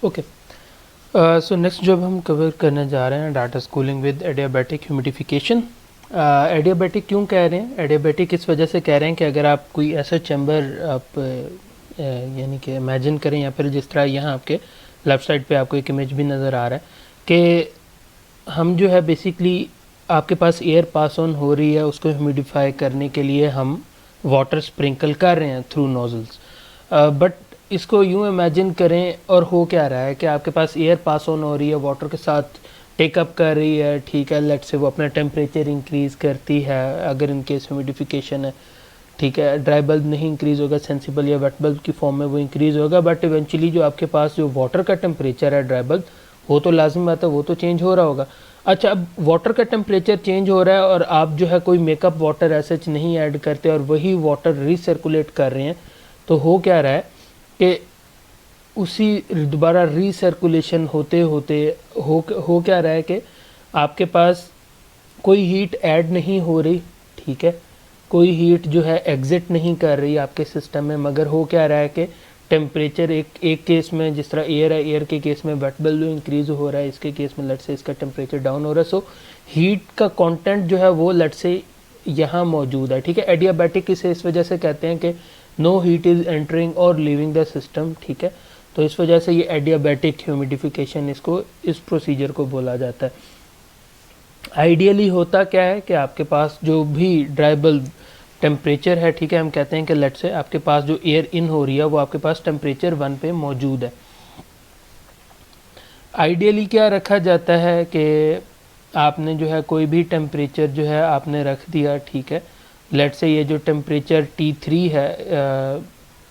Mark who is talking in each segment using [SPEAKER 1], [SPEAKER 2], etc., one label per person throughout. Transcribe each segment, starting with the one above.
[SPEAKER 1] Okay, so next जब हम cover करने जा रहे हैं data schooling with adiabatic humidification. Adiabatic क्यों कह रहे हैं? एडियाबैटिक इस वजह से कह रहे हैं कि अगर आप कोई ऐसा चैम्बर आप यानी कि इमेजिन करें, या फिर जिस तरह यहाँ आपके लेफ़्ट साइड पे आपको एक इमेज भी नज़र आ रहा है कि हम जो है बेसिकली आपके पास एयर पास ऑन हो रही है, उसको ह्यूमिडिफाई करने के लिए हम वाटर स्प्रिंकल कर रहे हैं थ्रू नोजल्स। बट इसको यूँ इमेजिन करें और हो क्या रहा है कि आपके पास एयर पास ऑन हो रही है, वाटर के साथ टेकअप कर रही है, ठीक है, लेट से वो अपना टेम्परेचर इंक्रीज़ करती है अगर इन केस ह्यूमिडिफिकेशन है, ठीक है। ड्राई बल्ब नहीं इंक्रीज़ होगा, सेंसिबल या वेट बल्ब की फॉर्म में वो इंक्रीज़ होगा, बट इवेंचुअली जो आपके पास जो वाटर का टेम्परेचर है ड्राई बल्ब, वो तो लाजिम बात है वो तो चेंज हो रहा होगा। अच्छा, अब वाटर का टेम्परेचर चेंज हो रहा है और आप जो है कोई मेकअप वाटर ऐसा नहीं ऐड करते और वही वाटर रीसर्कुलेट कर रहे हैं, तो हो क्या रहा है कि उसी दोबारा रीसर्कुलेशन होते होते हो क्या रहा है कि आपके पास कोई हीट ऐड नहीं हो रही, ठीक है, कोई हीट जो है एग्जिट नहीं कर रही आपके सिस्टम में, मगर हो क्या रहा है कि टेम्परेचर एक केस में जिस तरह एयर है, एयर के केस में वेट बल्ब इंक्रीज हो रहा है, इसके केस में लेट से इसका टेम्परेचर डाउन हो रहा है। सो हीट का कंटेंट जो है वो लेट से यहाँ मौजूद है, ठीक है। एडियाबैटिक इसे इस वजह से कहते हैं कि नो हीट इज़ एंटरिंग और लीविंग द सिस्टम, ठीक है। तो इस वजह से ये एडियाबैटिक ह्यूमिडिफिकेशन इसको इस प्रोसीजर को बोला जाता है। आइडियली होता क्या है कि आपके पास जो भी ड्राई बल्ब टेम्परेचर है, ठीक है, हम कहते हैं कि लेट से आपके पास जो एयर इन हो रही है वो आपके पास टेम्परेचर 1 पे मौजूद है। आइडियली क्या रखा जाता है कि आपने जो है कोई भी टेम्परेचर जो है आपने रख दिया, ठीक है। लेट से ये जो टेम्परेचर T3 है,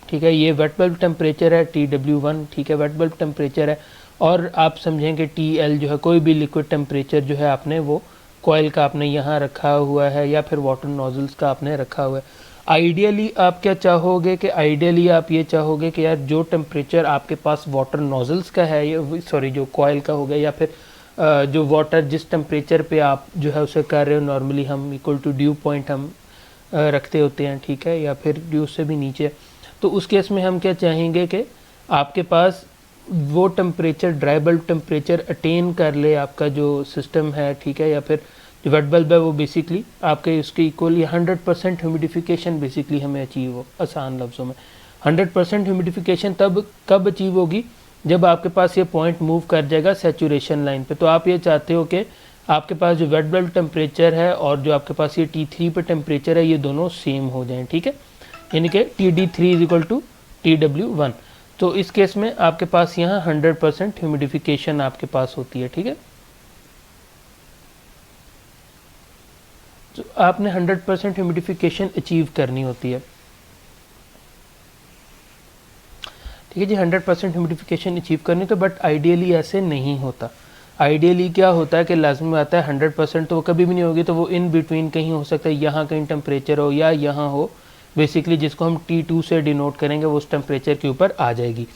[SPEAKER 1] ठीक है, ये वेट बल्ब टेम्परेचर है, TW1, ठीक है, वेट बल्ब टेम्परेचर है, और आप समझें कि TL जो है कोई भी लिक्विड टेम्परेचर जो है आपने वो कॉइल का आपने यहाँ रखा हुआ है या फिर वाटर नोजल्स का आपने रखा हुआ है। आइडियली आप क्या चाहोगे कि आइडियली आप ये चाहोगे कि यार जो टेम्परेचर आपके पास वाटर नोजल्स का है, ये सॉरी जो कॉइल का हो गया, या फिर जो वाटर जिस टेम्परेचर पे आप जो है उसे कर रहे हो, नॉर्मली हम इक्वल टू ड्यू पॉइंट हम रखते होते हैं, ठीक है, या फिर ड्यू से भी नीचे, तो उस केस में हम क्या चाहेंगे कि आपके पास वो temperature dry bulb temperature attain कर ले आपका जो सिस्टम है, ठीक है, या फिर जो वेट बल्ब है वो बेसिकली आपके उसके इक्वल या 100% ह्यूमिडिफिकेशन बेसिकली हमें अचीव हो। आसान लफ्ज़ों में 100% ह्यूमिडिफिकेशन तब कब अचीव होगी जब आपके पास ये पॉइंट मूव कर जाएगा सैचुरेशन लाइन पे। तो आप ये चाहते हो कि आपके पास जो वेट बल्ब टेम्परेचर है और जो आपके पास ये T3 पे टेम्परेचर है ये दोनों सेम हो जाएं, ठीक है, यानी कि TD3 is equal to TW1। तो इस केस में आपके पास यहाँ 100% ह्यूमिडिफिकेशन आपके पास होती है, ठीक है। तो आपने 100% ह्यूमिडिफिकेशन अचीव करनी होती है, ठीक है जी, 100% ह्यूमिडिफिकेशन अचीव करनी तो, बट आइडियली ऐसे नहीं होता। आइडियली क्या होता है कि लाजमी आता है 100% तो वो कभी भी नहीं होगी, तो वो इन बिटवीन कहीं हो सकता है, यहाँ कहीं टेम्परेचर हो या यहाँ हो, बेसिकली जिसको हम T2 से डिनोट करेंगे वो उस टेम्परेचर के ऊपर आ जाएगी।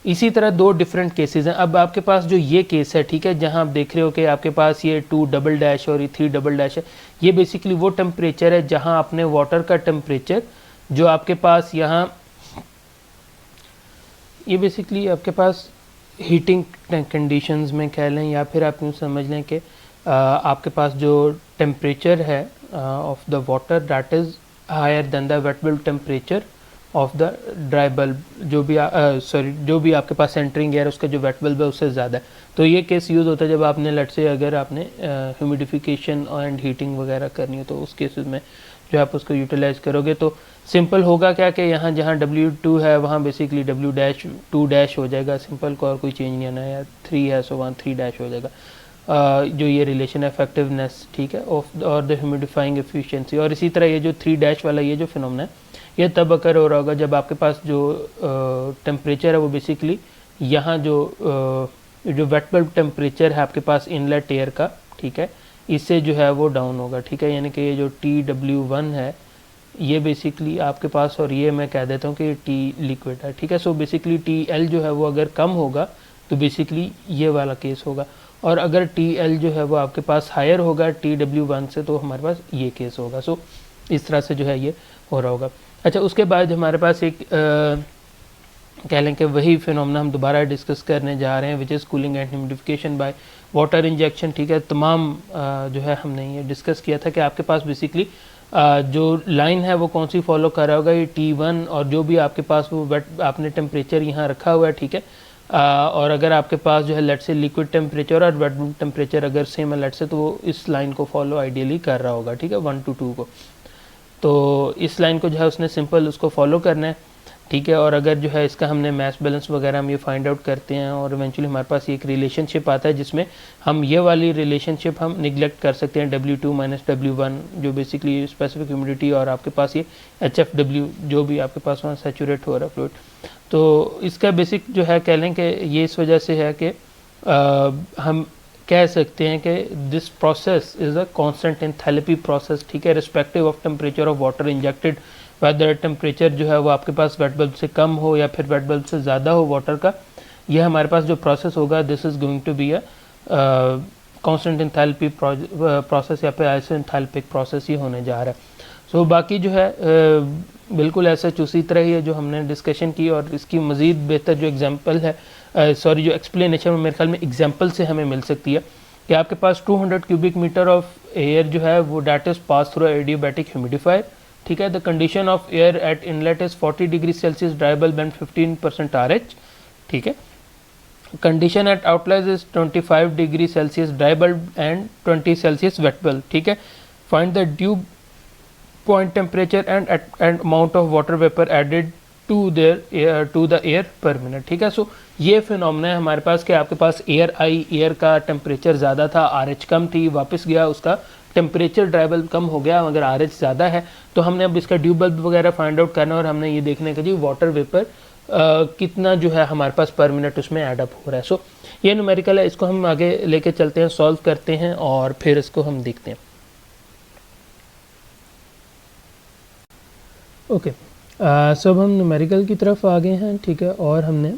[SPEAKER 1] इसी तरह दो डिफरेंट केसेस हैं। अब आपके पास जो ये केस है, ठीक है, जहाँ आप देख रहे हो कि आपके पास ये 2 डबल डैश और ये 3 डबल डैश है, ये बेसिकली वो टेम्परेचर है जहाँ आपने वाटर का टेम्परेचर जो आपके पास यहाँ, ये बेसिकली आपके पास हीटिंग कंडीशंस में कह लें या फिर आप यूँ समझ लें कि आपके पास जो टेम्परेचर है of the water that is higher than the wet bulb temperature of the dry bulb, जो भी आपके पास एंटरिंग एयर उसका जो वेट बल्ब है उससे ज़्यादा है। तो ये केस यूज़ होता है जब आपने लेट से अगर आपने ह्यूमिडिफिकेशन एंड हीटिंग वगैरह करनी हो, तो उस केसेस में जो आप उसको यूटिलाइज़ करोगे तो सिंपल होगा क्या कि यहाँ जहाँ W2 है वहाँ बेसिकली W-2 डैश हो जाएगा, सिंपल को और कोई चेंज नहीं आना है, या 3 है सो वहाँ 3 डैश हो जाएगा। जो ये रिलेशन है इफेक्टिवनेस, ठीक है, ऑफ और द ह्यूमिडिफाइंग एफिशिएंसी। और इसी तरह ये जो 3 डैश वाला ये जो फिनोमेना है ये तब अकर हो रहा होगा जब आपके पास जो टेम्परेचर है वो बेसिकली यहाँ जो वेट बल्ब टेम्परेचर है आपके पास इनलेट एयर का, ठीक है, इससे जो है वो डाउन होगा, ठीक है, यानी कि ये जो TW1 है ये बेसिकली आपके पास, और ये मैं कह देता हूँ कि T लिक्विड है, ठीक है। सो बेसिकली TL जो है वो अगर कम होगा तो बेसिकली ये वाला केस होगा, और अगर TL जो है वो आपके पास हायर होगा TW1 से तो हमारे पास ये केस होगा। सो इस तरह से जो है ये हो रहा होगा। अच्छा, उसके बाद हमारे पास एक कह लें कि वही फिनोमेना हम दोबारा डिस्कस करने जा रहे हैं, which is cooling and humidification by water injection. ठीक है, तमाम जो है हमने ये डिस्कस किया था कि आपके पास बेसिकली जो लाइन है वो कौन सी फॉलो कर रहा होगा, ये T1 और जो भी आपके पास वो वेट आपने टेम्परेचर यहाँ रखा हुआ है। ठीक है, और अगर आपके पास जो है लेट से लिक्विड टेम्परेचर और वेट टेम्परेचर अगर सेम है लेट से, तो वो इस लाइन को फॉलो आइडियली कर रहा होगा। ठीक है, 1 to 2 को, तो इस लाइन को जो है उसने सिंपल उसको फॉलो करना है। ठीक है, और अगर जो है इसका हमने मैस बैलेंस वगैरह हम ये फाइंड आउट करते हैं और इवेंचुअली हमारे पास एक रिलेशनशिप आता है जिसमें हम ये वाली रिलेशनशिप हम निगलेक्ट कर सकते हैं, W2 माइनस W1, जो बेसिकली स्पेसिफिक ह्यूमिडिटी और आपके पास ये HFW जो भी आपके पास वहाँ सैचुरेट हो रहा है फ्लूइड। तो इसका बेसिक जो है कह लें कि ये इस वजह से है कि हम कह सकते हैं कि this process is a constant enthalpy process. ठीक है, respective of temperature of water injected, whether temperature जो है वो आपके पास वेट बल्ब से कम हो या फिर वेट बल्ब से ज़्यादा हो वाटर का, यह हमारे पास जो प्रोसेस होगा this is going to be a constant enthalpy process या फिर आइसोएंथैल्पिक प्रोसेस ये होने जा रहा है। सो बाकी जो है बिल्कुल ऐसा उसी तरह ही है जो हमने डिस्कशन की, और इसकी मज़ीद बेहतर जो एग्जांपल है सॉरी जो एक्सप्लेनेशन मेरे ख्याल में एग्जांपल से हमें मिल सकती है कि आपके पास 200 क्यूबिक मीटर ऑफ एयर जो है वो that is pass through adiabatic humidifier. ठीक है, the condition of air at inlet is 40 degree Celsius dry bulb and 15% RH। ठीक है, condition at outlet is 25 degree Celsius dry bulb and 20 Celsius wet bulb. ठीक है, find the dew point temperature and amount of water vapour added to the air per minute. ठीक है, सो ये phenomena है हमारे पास कि आपके पास एयर आई, एयर का टेम्परेचर ज़्यादा था, RH कम थी, वापस गया उसका टेम्परेचर ड्राई बल्ब कम हो गया, अगर RH ज़्यादा है तो हमने अब इसका ड्यू बल्ब वगैरह फाइंड आउट करना है, और हमने ये देखने का जी वाटर वेपर कितना जो है हमारे पास पर मिनट उसमें एडअप हो रहा है। सो ये न्यूमेरिकल है, इसको हम आगे लेके चलते हैं, सॉल्व करते हैं और फिर इसको हम देखते हैं। ओके, सो अब हम न्यूमेरिकल की तरफ आ गए हैं। ठीक है, और हमने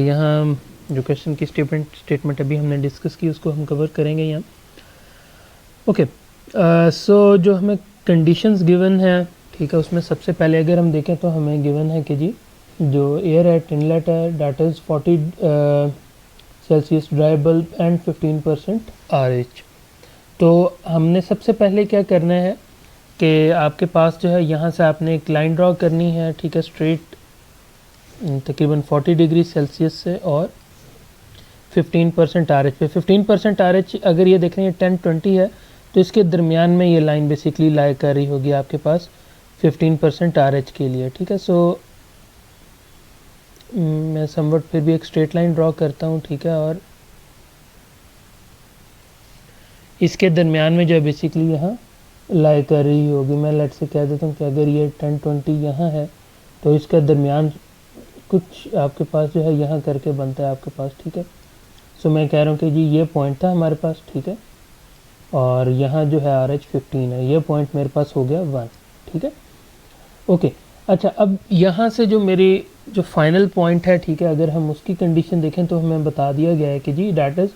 [SPEAKER 1] यहाँ जो क्वेश्चन की स्टेटमेंट अभी हमने डिस्कस की उसको हम कवर करेंगे यहाँ। ओके, सो जो हमें कंडीशंस गिवन है, ठीक है, उसमें सबसे पहले अगर हम देखें तो हमें गिवन है कि जी जो एयर एट इनलेट है that is 40 Celsius dry bulb and 15% RH। तो हमने सबसे पहले क्या करना है कि आपके पास जो है यहाँ से आपने एक लाइन ड्रॉ करनी है। ठीक है, स्ट्रेट तकरीबन 40 डिग्री सेल्सियस से और 15% RH पे। 15% RH अगर ये देख रहे हैं 10-20 है तो इसके दरमियान में ये लाइन बेसिकली लाई कर रही होगी आपके पास 15% RH के लिए। ठीक है, सो मैं समवट फिर भी एक स्ट्रेट लाइन ड्रॉ करता हूँ। ठीक है, और इसके दरमियान में जो बेसिकली यहाँ लाई कर रही होगी, मैं लेट से कह देता हूँ कि अगर ये 10-20 यहाँ है तो इसका दरमियान कुछ आपके पास जो है यहाँ करके बनता है आपके पास। ठीक है, सो मैं कह रहा हूँ कि जी ये पॉइंट था हमारे पास। ठीक है, और यहाँ जो है RH 15 है, ये पॉइंट मेरे पास हो गया 1। ठीक है, ओके, अच्छा, अब यहाँ से जो मेरी जो फाइनल पॉइंट है, ठीक है, अगर हम उसकी कंडीशन देखें तो हमें बता दिया गया है कि जी that is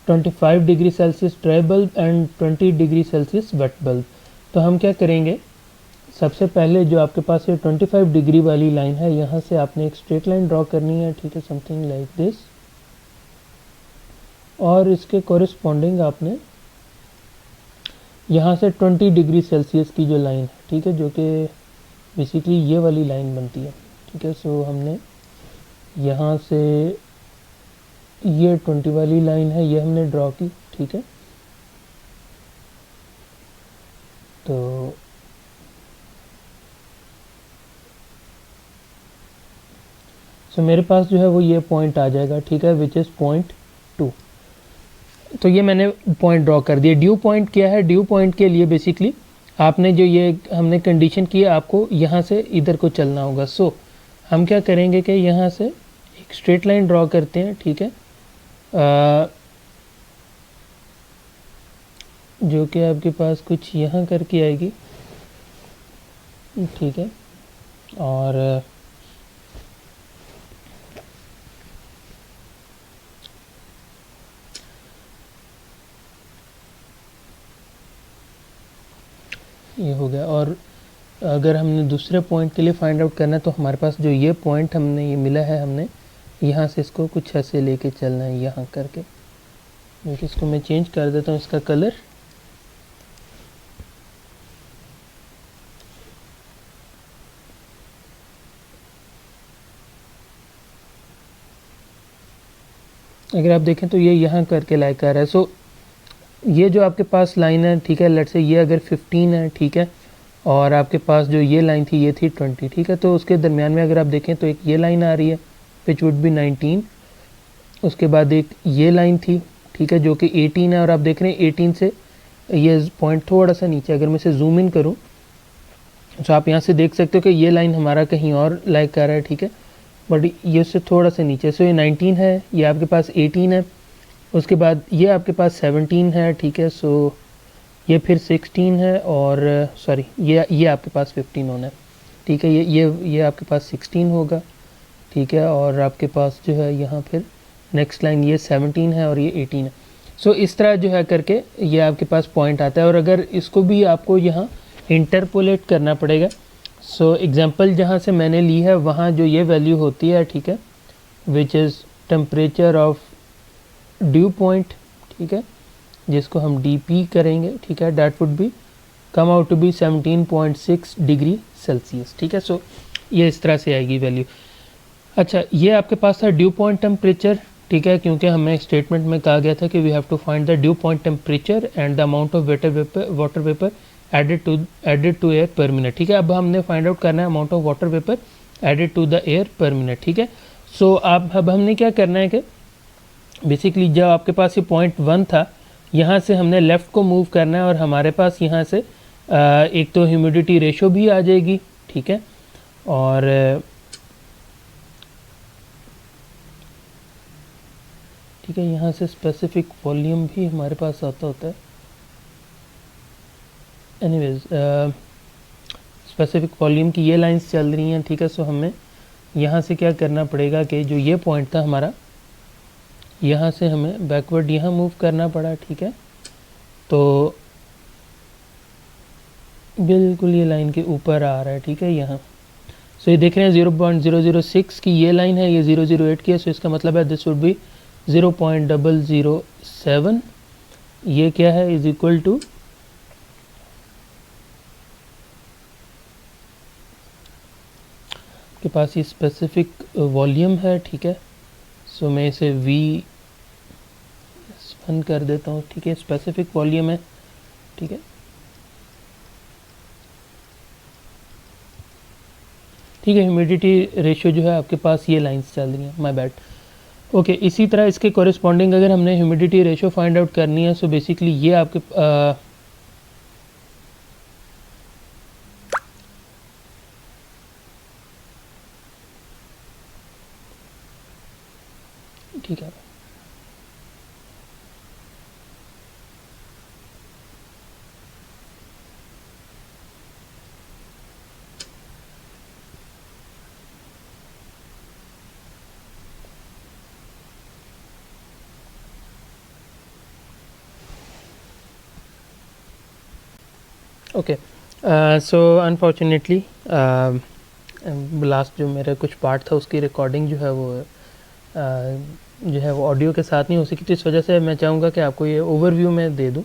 [SPEAKER 1] 25 degree Celsius dry bulb and 20 degree Celsius wet bulb. तो हम क्या करेंगे, सबसे पहले जो आपके पास ये 25 डिग्री वाली लाइन है यहाँ से आपने एक स्ट्रेट लाइन ड्रॉ करनी है। ठीक है, समथिंग लाइक दिस, और इसके कोरिस्पॉन्डिंग आपने यहाँ से 20 डिग्री सेल्सियस की जो लाइन है, ठीक है, जो कि बेसिकली ये वाली लाइन बनती है। ठीक है, सो हमने यहाँ से ये 20 वाली लाइन है ये हमने ड्रॉ की। ठीक है, तो सो मेरे पास जो है वो ये पॉइंट आ जाएगा। ठीक है, विच इज़ पॉइंट 2। तो ये मैंने पॉइंट ड्रॉ कर दिया। ड्यू पॉइंट क्या है, ड्यू पॉइंट के लिए बेसिकली आपने जो ये हमने कंडीशन की है आपको यहाँ से इधर को चलना होगा। सो हम क्या करेंगे कि यहाँ से एक स्ट्रेट लाइन ड्रॉ करते हैं। ठीक है, जो कि आपके पास कुछ यहाँ करके आएगी। ठीक है, और ये हो गया, और अगर हमने दूसरे पॉइंट के लिए फाइंड आउट करना है तो हमारे पास जो ये पॉइंट हमने ये मिला है, हमने यहाँ से इसको कुछ ऐसे लेके चलना है यहाँ करके। देखिए इसको मैं चेंज कर देता हूँ इसका कलर। अगर आप देखें तो ये यहाँ करके लाइक आ रहा है। सो ये जो आपके पास लाइन है, ठीक है, लेट्स से ये अगर 15 है, ठीक है, और आपके पास जो ये लाइन थी ये थी 20, ठीक है, तो उसके दरमियान में अगर आप देखें तो एक ये लाइन आ रही है विच वुड बी 19, उसके बाद एक ये लाइन थी, ठीक है, जो कि 18 है, और आप देख रहे हैं 18 से ये पॉइंट थोड़ा सा नीचे, अगर मैं इसे जूम इन करूँ तो आप यहाँ से देख सकते हो कि ये लाइन हमारा कहीं और लाइक कर रहा है, ठीक है, बट ये उससे थोड़ा सा नीचे। सो ये 19 है, ये आपके पास 18 है, उसके बाद ये आपके पास 17 है, ठीक है, सो ये फिर 16 है, और सॉरी ये आपके पास 15 होना है, ठीक है, ये आपके पास 16 होगा, ठीक है, और आपके पास जो है यहाँ फिर नेक्स्ट लाइन ये 17 है और ये 18 है। सो इस तरह जो है करके ये आपके पास पॉइंट आता है, और अगर इसको भी आपको यहाँ इंटरपोलेट करना पड़ेगा। सो एग्जांपल जहाँ से मैंने ली है वहाँ जो ये वैल्यू होती है, ठीक है, which is temperature of dew point, ठीक है, जिसको हम DP करेंगे, ठीक है, that would be come out to be 17.6 degree Celsius, ठीक है। सो ये इस तरह से आएगी वैल्यू। अच्छा, ये आपके पास था ड्यू पॉइंट टेम्परेचर, ठीक है, क्योंकि हमें स्टेटमेंट में कहा गया था कि we have to find the dew point temperature and the amount of water vapour added to air per minute, ठीक है। अब हमने फाइंड आउट करना है amount of water vapour added to the air per minute, ठीक है। सो अब हमने क्या करना है कि बेसिकली जब आपके पास ये पॉइंट 1 था, यहाँ से हमने लेफ़्ट को मूव करना है, और हमारे पास यहाँ से एक तो ह्यूमिडिटी रेशो भी आ जाएगी, ठीक है, और ठीक है, यहाँ से स्पेसिफिक वॉल्यूम भी हमारे पास आता होता है। एनीवेज स्पेसिफिक वॉल्यूम की ये लाइंस चल रही हैं, ठीक है। सो हमें यहाँ से क्या करना पड़ेगा कि जो ये पॉइंट था हमारा, यहाँ से हमें बैकवर्ड यहाँ मूव करना पड़ा, ठीक है, तो बिल्कुल ये लाइन के ऊपर आ रहा है, ठीक है, यहाँ। सो ये देख रहे हैं 0.006 की ये लाइन है, ये 008 की है, सो इसका मतलब है दिस वुड बी 0.007, ये क्या है, इज इक्वल टू के पास ये स्पेसिफिक वॉल्यूम है, ठीक है। सो मैं इसे V1 कर देता हूँ, ठीक है, स्पेसिफिक वॉल्यूम है, ठीक है, ठीक है। ह्यूमिडिटी रेशियो जो है आपके पास ये लाइंस चल रही हैं, माय बैड। ओके, इसी तरह इसके कॉरेस्पॉन्डिंग अगर हमने ह्यूमिडिटी रेशियो फाइंड आउट करनी है, सो बेसिकली ये आपके ठीक है, ओके। सो अनफॉर्चुनेटली लास्ट जो मेरा कुछ पार्ट था उसकी रिकॉर्डिंग जो है वो ऑडियो के साथ नहीं हो सकी, तो इस वजह से मैं चाहूँगा कि आपको ये ओवरव्यू मैं दे दूँ।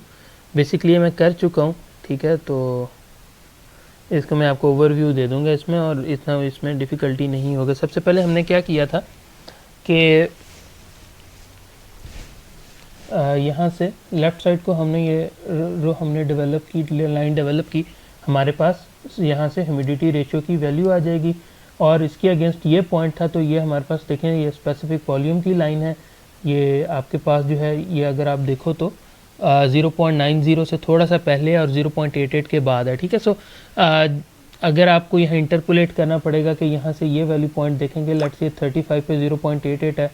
[SPEAKER 1] बेसिकली मैं कर चुका हूँ, ठीक है, तो इसको मैं आपको ओवरव्यू दे दूँगा इसमें, और इतना इसमें डिफ़िकल्टी नहीं होगा। सबसे पहले हमने क्या किया था कि यहाँ से लेफ़्ट साइड को हमने ये रो हमने डेवलप की, लाइन डेवलप की, हमारे पास यहाँ से ह्यूमिडिटी रेशियो की वैल्यू आ जाएगी, और इसके अगेंस्ट ये पॉइंट था, तो ये हमारे पास देखें ये स्पेसिफिक वॉल्यूम की लाइन है, ये आपके पास जो है ये अगर आप देखो तो 0.90 से थोड़ा सा पहले और 0.88 के बाद है, ठीक है। सो अगर आपको यहाँ इंटरपोलेट करना पड़ेगा कि यहाँ से ये वैल्यू पॉइंट देखेंगे, लेट्स से 35 पे 0.88 है,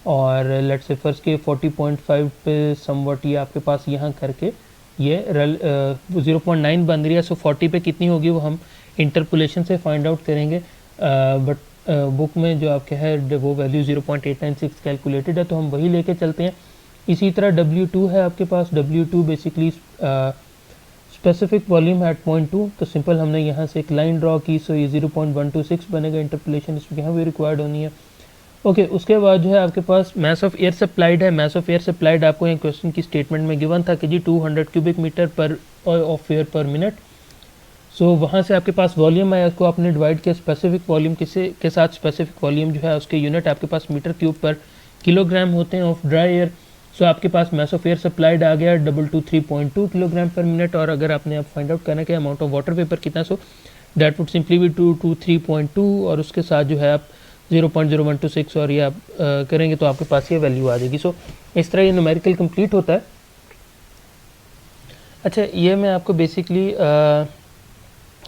[SPEAKER 1] और लेट्स से फर्स्ट के 40.5 पे समवट ये आपके पास यहाँ करके ये 0.9 बन रही है। सो 40 पे कितनी होगी वो हम इंटरपोलेशन से फाइंड आउट करेंगे, बट बुक में जो आपके है वो वैल्यू 0.896 कैलकुलेटेड है, तो हम वही लेके चलते हैं। इसी तरह W2 है आपके पास, W2 basically specific volume at point 2, तो सिंपल हमने यहाँ से एक लाइन ड्रॉ की, सो ये 0.126 बनेगा। इंटरपोलेशन इसमें यहाँ भी रिक्वायर्ड होनी है। ओके, उसके बाद जो है आपके पास मास ऑफ एयर सप्लाइड है। मास ऑफ एयर सप्लाइड आपको यहाँ क्वेश्चन की स्टेटमेंट में गिवन था कि जी 200 क्यूबिक मीटर पर ऑफ एयर पर मिनट। सो वहाँ से आपके पास वॉल्यूम है, उसको आपने डिवाइड किया स्पेसिफिक वॉल्यूम के साथ। स्पेसिफिक वॉल्यूम जो है उसके यूनिट आपके पास मीटर क्यूब पर किलोग्राम होते हैं ऑफ ड्राई एयर। सो आपके पास मास ऑफ एयर सप्लाइड आ गया 223.2 किलोग्राम पर मिनट। और अगर आपने आप फाइंड आउट करना कि अमाउंट ऑफ वाटर वेपर कितना, so that would simply be 223.2 और उसके साथ जो है आप 0.0126 और ये आप करेंगे तो आपके पास ये वैल्यू आ जाएगी। सो इस तरह ये न्यूमेरिकल कंप्लीट होता है। अच्छा, ये मैं आपको बेसिकली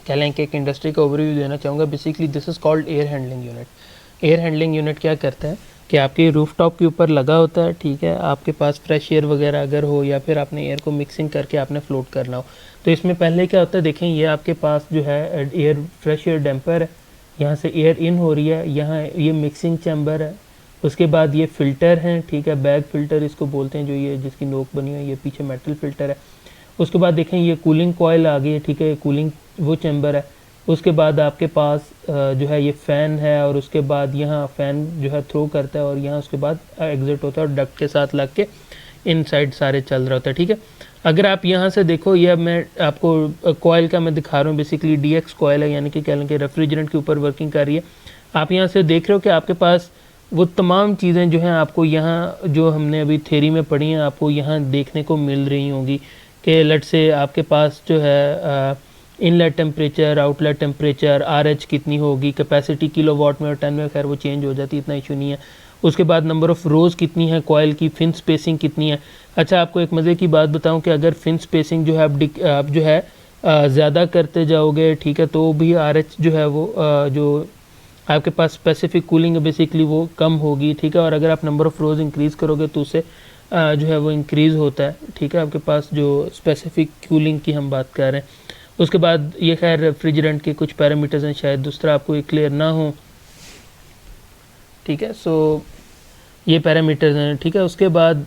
[SPEAKER 1] कह लें कि एक इंडस्ट्री का ओवरव्यू देना चाहूँगा। Basically this is called air handling unit. Air handling unit क्या करता है कि आपके रूफटॉप के ऊपर लगा होता है, ठीक है। आपके पास फ्रेश एयर वगैरह अगर हो या फिर आपने एयर को मिक्सिंग करके आपने फ्लोट करना हो, तो इसमें पहले क्या होता है, देखें ये आपके पास जो है एयर फ्रेश एयर डैम्पर है, यहाँ से एयर इन हो रही है, यहाँ ये मिक्सिंग चैम्बर है, उसके बाद ये फ़िल्टर हैं, ठीक है, बैग फ़िल्टर इसको बोलते हैं, जो ये जिसकी नोक बनी है, ये पीछे मेटल फ़िल्टर है। उसके बाद देखें ये कूलिंग कॉयल आ गई है, ठीक है, कूलिंग वो चैम्बर है। उसके बाद आपके पास जो है ये फ़ैन है और उसके बाद यहाँ फ़ैन जो है थ्रो करता है और यहाँ उसके बाद एग्ज़िट होता है और डक्ट के साथ लग के इनसाइड सारे चल रहा होता है, ठीक है। अगर आप यहाँ से देखो, ये मैं आपको कॉयल का मैं दिखा रहा हूँ, बेसिकली DX कॉयल है, यानी कि कह लें कि रेफ्रिजरेंट के ऊपर वर्किंग कर रही है। आप यहाँ से देख रहे हो कि आपके पास वो तमाम चीज़ें जो हैं आपको यहाँ जो हमने अभी थ्योरी में पढ़ी हैं आपको यहाँ देखने को मिल रही होंगी कि लेट से आपके पास जो है inlet temperature, outlet temperature, RH कितनी होगी, कैपेसिटी किलोवाट में और टन में, खैर वो चेंज हो जाती है, इतना इशू नहीं है। उसके बाद नंबर ऑफ़ रोज़ कितनी है, कॉयल की फिन स्पेसिंग कितनी है। अच्छा, आपको एक मज़े की बात बताऊं कि अगर फिन स्पेसिंग जो है आप जो है ज़्यादा करते जाओगे, ठीक है, तो भी RH जो है वो जो आपके पास स्पेसिफिक कूलिंग है बेसिकली वो कम होगी, ठीक है। और अगर आप नंबर ऑफ़ रोज़ इंक्रीज़ करोगे तो उससे जो है वो इंक्रीज़ होता है, ठीक है, आपके पास जो स्पेसिफिक कूलिंग की हम बात कर रहे हैं। उसके बाद ये खैर रेफ्रिजरेंट के कुछ पैरामीटर्स हैं, शायद दूसरा आपको ये क्लियर ना हो, ठीक है। सो ये पैरामीटर्स हैं, ठीक है। उसके बाद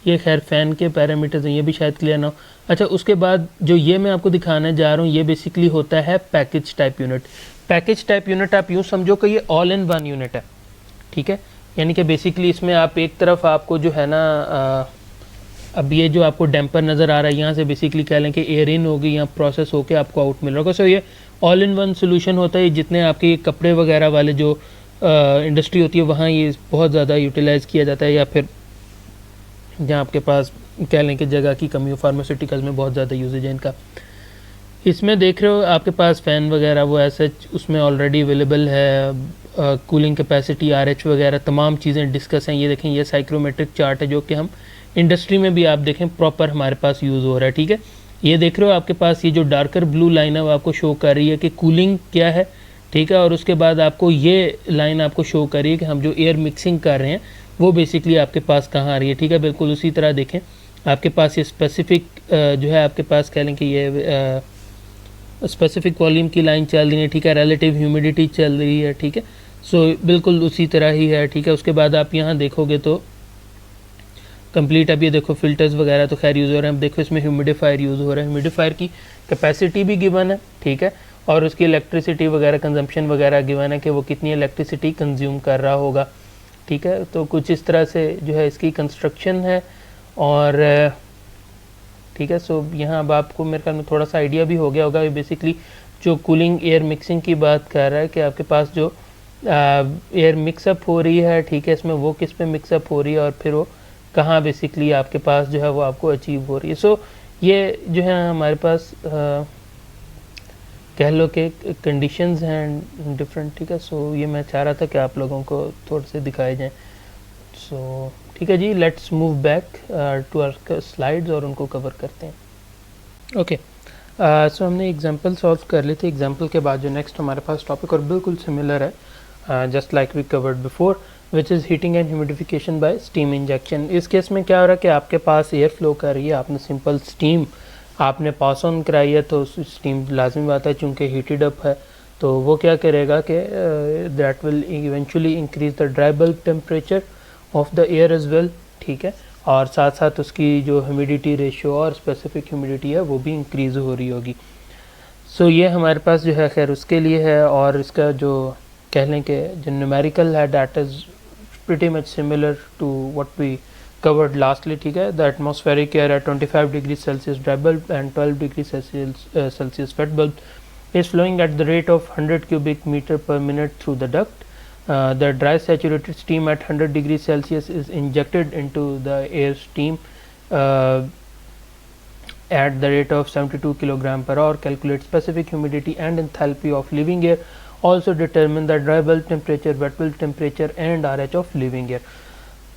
[SPEAKER 1] ये खैर फ़ैन के पैरामीटर्स हैं, ये भी शायद क्लियर ना हो। अच्छा, उसके बाद जो ये मैं आपको दिखाने जा रहा हूँ ये बेसिकली होता है package type unit. Package type unit आप यूँ समझो कि ये ऑल इन वन यूनिट है, ठीक है, यानी कि बेसिकली इसमें आप एक तरफ आपको जो है ना अब ये जो आपको डैम्पर नज़र आ रहा है यहाँ से बेसिकली कह लें कि एयर इन होगी, यहाँ प्रोसेस होके आपको आउट मिल रहा होगा। सो ये ऑल इन वन सोल्यूशन होता है। जितने आपके ये कपड़े वगैरह वाले जो इंडस्ट्री होती है वहाँ ये बहुत ज़्यादा यूटिलाइज़ किया जाता है, या फिर जहाँ आपके पास कह लें कि जगह की कमी हो, फार्मास्यूटिकल्स में बहुत ज़्यादा यूजेज है इनका। इसमें देख रहे हो आपके पास फ़ैन वगैरह वो ऐसे उसमें ऑलरेडी अवेलेबल है, कूलिंग कैपेसिटी, RH वगैरह तमाम चीज़ें डिस्कस हैं। ये देखें, ये साइक्रोमेट्रिक चार्ट है जो कि हम इंडस्ट्री में भी आप देखें प्रॉपर हमारे पास यूज़ हो रहा है, ठीक है। ये देख रहे हो आपके पास ये जो डार्कर ब्लू लाइन है वो आपको शो कर रही है कि कूलिंग क्या है, ठीक है। और उसके बाद आपको ये लाइन आपको शो कर रही है कि हम जो एयर मिक्सिंग कर रहे हैं वो बेसिकली आपके पास कहाँ आ रही है, ठीक है। बिल्कुल उसी तरह देखें आपके पास ये स्पेसिफिक जो है आपके पास कह लें कि ये स्पेसिफिक वॉल्यूम की लाइन चल रही है, ठीक है, रिलेटिव ह्यूमिडिटी चल रही है, ठीक है। सो बिल्कुल उसी तरह ही है, ठीक है। उसके बाद आप यहाँ देखोगे तो कंप्लीट, अब ये देखो फिल्टर्स वगैरह तो खैर यूज़ हो रहे हैं। अब देखो इसमें ह्यूमिडिफायर यूज़ हो रहा है, ह्यूमिडिफायर की कैपेसिटी भी गिवन है, ठीक है, और उसकी इलेक्ट्रिसिटी वगैरह कंजम्पशन वगैरह गिवन है कि वो कितनी इलेक्ट्रिसिटी कंज्यूम कर रहा होगा, ठीक है। तो कुछ इस तरह से जो है इसकी कंस्ट्रक्शन है और ठीक है। सो यहाँ अब आपको मेरे ख्याल में थोड़ा सा आइडिया भी हो गया होगा। ये बेसिकली जो कूलिंग एयर मिक्सिंग की बात कर रहा है कि आपके पास जो एयर मिक्सअप हो रही है, ठीक है, इसमें वो किस पे मिक्सअप हो रही है और फिर वो कहाँ बेसिकली आपके पास जो है वो आपको अचीव हो रही है। सो ये जो है हमारे पास कह लो कि कंडीशंस हैं डिफरेंट, ठीक है। सो ये मैं चाह रहा था कि आप लोगों को थोड़े से दिखाए जाएँ। सो ठीक है जी, let's move back to our slides और उनको कवर करते हैं। ओके, सो हमने एग्जांपल सॉल्व कर ली थी। एग्जांपल के बाद जो नेक्स्ट हमारे पास टॉपिक और बिल्कुल सिमिलर है just like we covered before, which is heating and humidification by steam injection. इस केस में क्या हो रहा है कि आपके पास एयर फ्लो कर रही है, आपने सिंपल स्टीम आपने पास ऑन कराई है, तो स्टीम लाजमी बात है चूँकि हीटेड अप है तो वो क्या करेगा कि that will eventually increase the dry bulb temperature of the air as well, ठीक है। और साथ साथ उसकी जो ह्यूमिडिटी रेशियो और स्पेसिफिक ह्यूमिडिटी है वो भी इंक्रीज़ हो रही होगी। सो ये हमारे पास जो है खैर उसके लिए है। और इसका जो कह लें कि जो न्यूमेरिकल है that is pretty much similar to what we covered lastly, ठीक है। The atmospheric air at 25 degrees Celsius dry bulb and 12 degrees Celsius wet bulb is flowing at the rate of 100 cubic meter per minute through the duct. The dry saturated steam at 100 degrees Celsius is injected into the air stream at the rate of 72 kilogram per hour. Calculate specific humidity and enthalpy of living air. Also determine the dry bulb temperature, wet bulb temperature and RH of living air.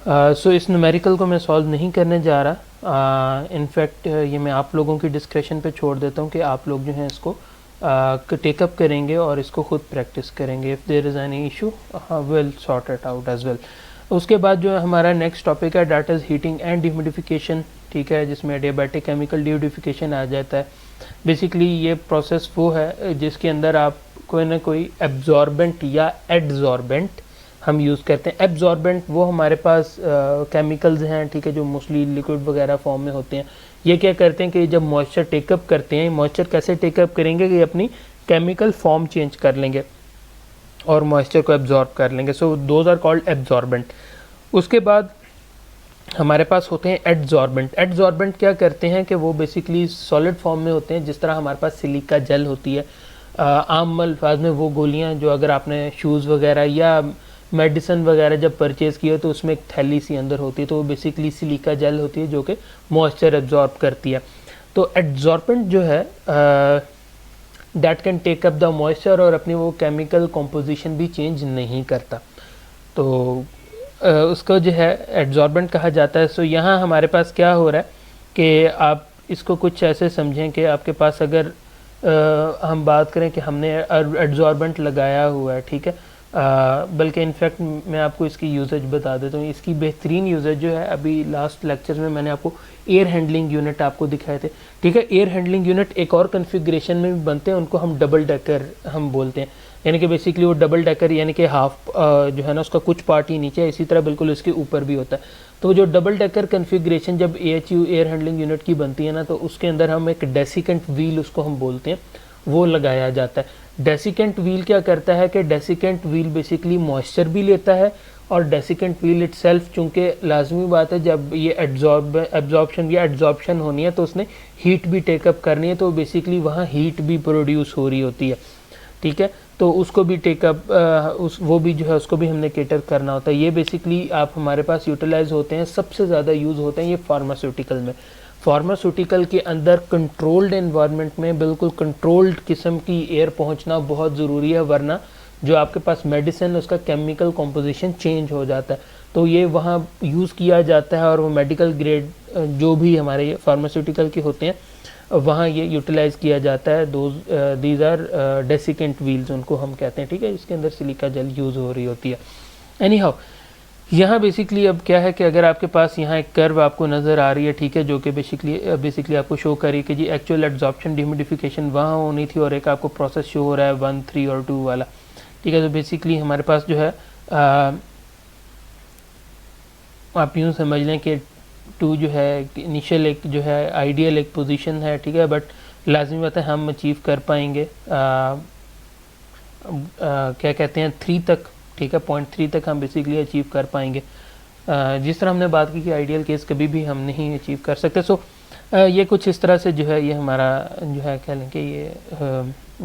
[SPEAKER 1] सो इस numerical को मैं solve नहीं करने जा रहा। In fact ये मैं आप लोगों की डिस्क्रिप्शन पे छोड़ देता हूँ कि आप लोग जो हैं इसको टेकअप करेंगे और इसको खुद प्रैक्टिस करेंगे। If there is any issue will sort it out as well. उसके बाद जो है हमारा नेक्स्ट टॉपिक है that is heating and dehumidification, ठीक है, जिसमें एडियाबैटिक केमिकल डिह्यूमिडिफिकेशन आ जाता है। बेसिकली ये प्रोसेस वो है जिसके अंदर आप कोई ना कोई एब्जॉर्बेंट या एडजॉर्बेंट हम यूज़ करते हैं। एब्जॉर्बेंट वो हमारे पास केमिकल्स हैं, ठीक है, जो मोस्टली लिक्विड वगैरह फॉर्म में होते हैं। ये क्या करते हैं कि जब मॉइस्चर टेकअप करते हैं, मॉइस्चर कैसे टेकअप करेंगे कि अपनी केमिकल फॉर्म चेंज कर लेंगे और मॉइस्चर को एब्जॉर्ब कर लेंगे। So those are called absorbent. उसके बाद हमारे पास होते हैं एडजॉर्बेंट। एडजॉर्बेंट क्या करते हैं कि वो बेसिकली सॉलिड फॉर्म में होते हैं, जिस तरह हमारे पास सिलिका जेल होती है। आम अल्फाज में वो गोलियाँ जो अगर आपने शूज़ वगैरह या मेडिसिन वगैरह जब परचेज़ किए तो उसमें एक थैली सी अंदर होती है, तो वो बेसिकली सिलिका जेल होती है जो कि मॉइस्चर एब्जॉर्ब करती है। तो एडजॉर्बेंट जो है that can take up the moisture और अपनी वो केमिकल कॉम्पोजिशन भी चेंज नहीं करता, तो उसको जो है एडजॉर्बेंट कहा जाता है। सो यहाँ हमारे पास क्या हो रहा है कि आप इसको कुछ ऐसे समझें कि आपके पास अगर हम बात करें कि हमने एडजॉर्बेंट लगाया हुआ है, ठीक है, बल्कि इनफैक्ट मैं आपको इसकी यूजेज बता देता हूँ। इसकी बेहतरीन यूजेज जो है अभी लास्ट लेक्चर में मैंने आपको एयर हैंडलिंग यूनिट आपको दिखाए थे, ठीक है। एयर हैंडलिंग यूनिट एक और कन्फिग्रेशन में भी बनते हैं, उनको हम डबल डेकर हम बोलते हैं, यानी कि बेसिकली वो डबल डेकर यानी कि हाफ जो है ना उसका कुछ पार्ट ही नीचे है, इसी तरह बिल्कुल इसके ऊपर भी होता है। तो जो डबल डेकर कन्फिग्रेशन जब AHU एयर हैंडलिंग यूनिट की बनती है ना, तो उसके अंदर हम एक डेसिकेंट व्हील उसको हम बोलते हैं, वो लगाया जाता है। डेसिकेंट व्हील क्या करता है कि डेसिकेंट व्हील बेसिकली मॉइस्चर भी लेता है और डेसिकेंट व्हील इटसेल्फ, चूँकि लाजमी बात है जब ये एब्जॉर्प्शन या एड्जॉर्प्शन होनी है तो उसने हीट भी टेकअप करनी है, तो बेसिकली वहाँ हीट भी प्रोड्यूस हो रही होती है, ठीक है। तो उसको भी टेकअप वो भी जो है उसको भी हमने केटर करना होता है। ये बेसिकली आप हमारे पास यूटिलाइज होते हैं, सबसे ज़्यादा यूज़ होते हैं ये फार्मास्यूटिकल में। फार्मास्यूटिकल के अंदर कंट्रोल्ड एनवायरनमेंट में बिल्कुल कंट्रोल्ड किस्म की एयर पहुंचना बहुत ज़रूरी है, वरना जो आपके पास मेडिसिन उसका केमिकल कॉम्पोजिशन चेंज हो जाता है। तो ये वहाँ यूज़ किया जाता है और वो मेडिकल ग्रेड जो भी हमारे फार्मास्यूटिकल के होते हैं वहाँ ये यूटिलाइज़ किया जाता है। दीज आर डेसिकेंट व्हील्स उनको हम कहते हैं, ठीक है। इसके अंदर सिलिका जेल यूज़ हो रही होती है। एनी हाउ यहाँ बेसिकली अब क्या है कि अगर आपके पास यहाँ एक कर्व आपको नज़र आ रही है, ठीक है, जो कि बेसिकली आपको शो करी कि जी एक्चुअल एब्जॉर्प्शन डिह्यूमिडिफिकेशन वहाँ होनी थी और एक आपको प्रोसेस शो हो रहा है 1, 3 और 2 वाला, ठीक है। तो बेसिकली हमारे पास जो है आप यूँ समझ लें कि 2 जो है इनिशियल एक जो है आइडियल एक पोजीशन है, ठीक है, बट लाजमी बात है हम अचीव कर पाएंगे क्या कहते हैं 3 तक, ठीक है, 0.3 तक हम बेसिकली अचीव कर पाएंगे। जिस तरह हमने बात की कि आइडियल केस कभी भी हम नहीं अचीव कर सकते। सो ये कुछ इस तरह से जो है ये हमारा जो है कह लें कि ये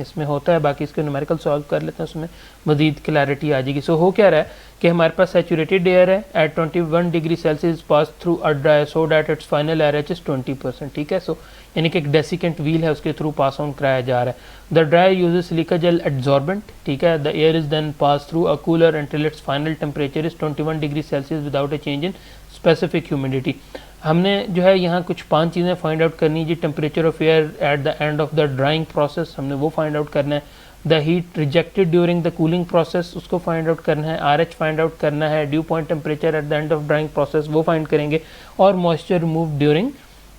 [SPEAKER 1] इसमें होता है। बाकी इसको न्यूमेरिकल सॉल्व कर लेते हैं, उसमें मज़ीद क्लैरिटी आ जाएगी। सो हो क्या रहा है कि हमारे पास सैचुरेटेड एयर है at 21 degree Celsius pass through a dry so that its final RH is 20%, ठीक है। सो यानी कि एक डेसिकेंट व्हील है उसके थ्रू पास ऑन कराया जा रहा है। The dry uses silica gel adsorbent, ठीक है। The air is then pass through a cooler until its final temperature is 21 degree Celsius without a change in specific humidity. हमने जो है यहाँ कुछ 5 चीज़ें फाइंड आउट करनी है जी। Temperature of air at the end of the drying process हमने वो फाइंड आउट करना है। The heat rejected during the cooling process उसको फाइंड आउट करना है। RH फाइंड आउट करना है। Dew point temperature at the end of drying process वो फाइंड करेंगे और moisture remove during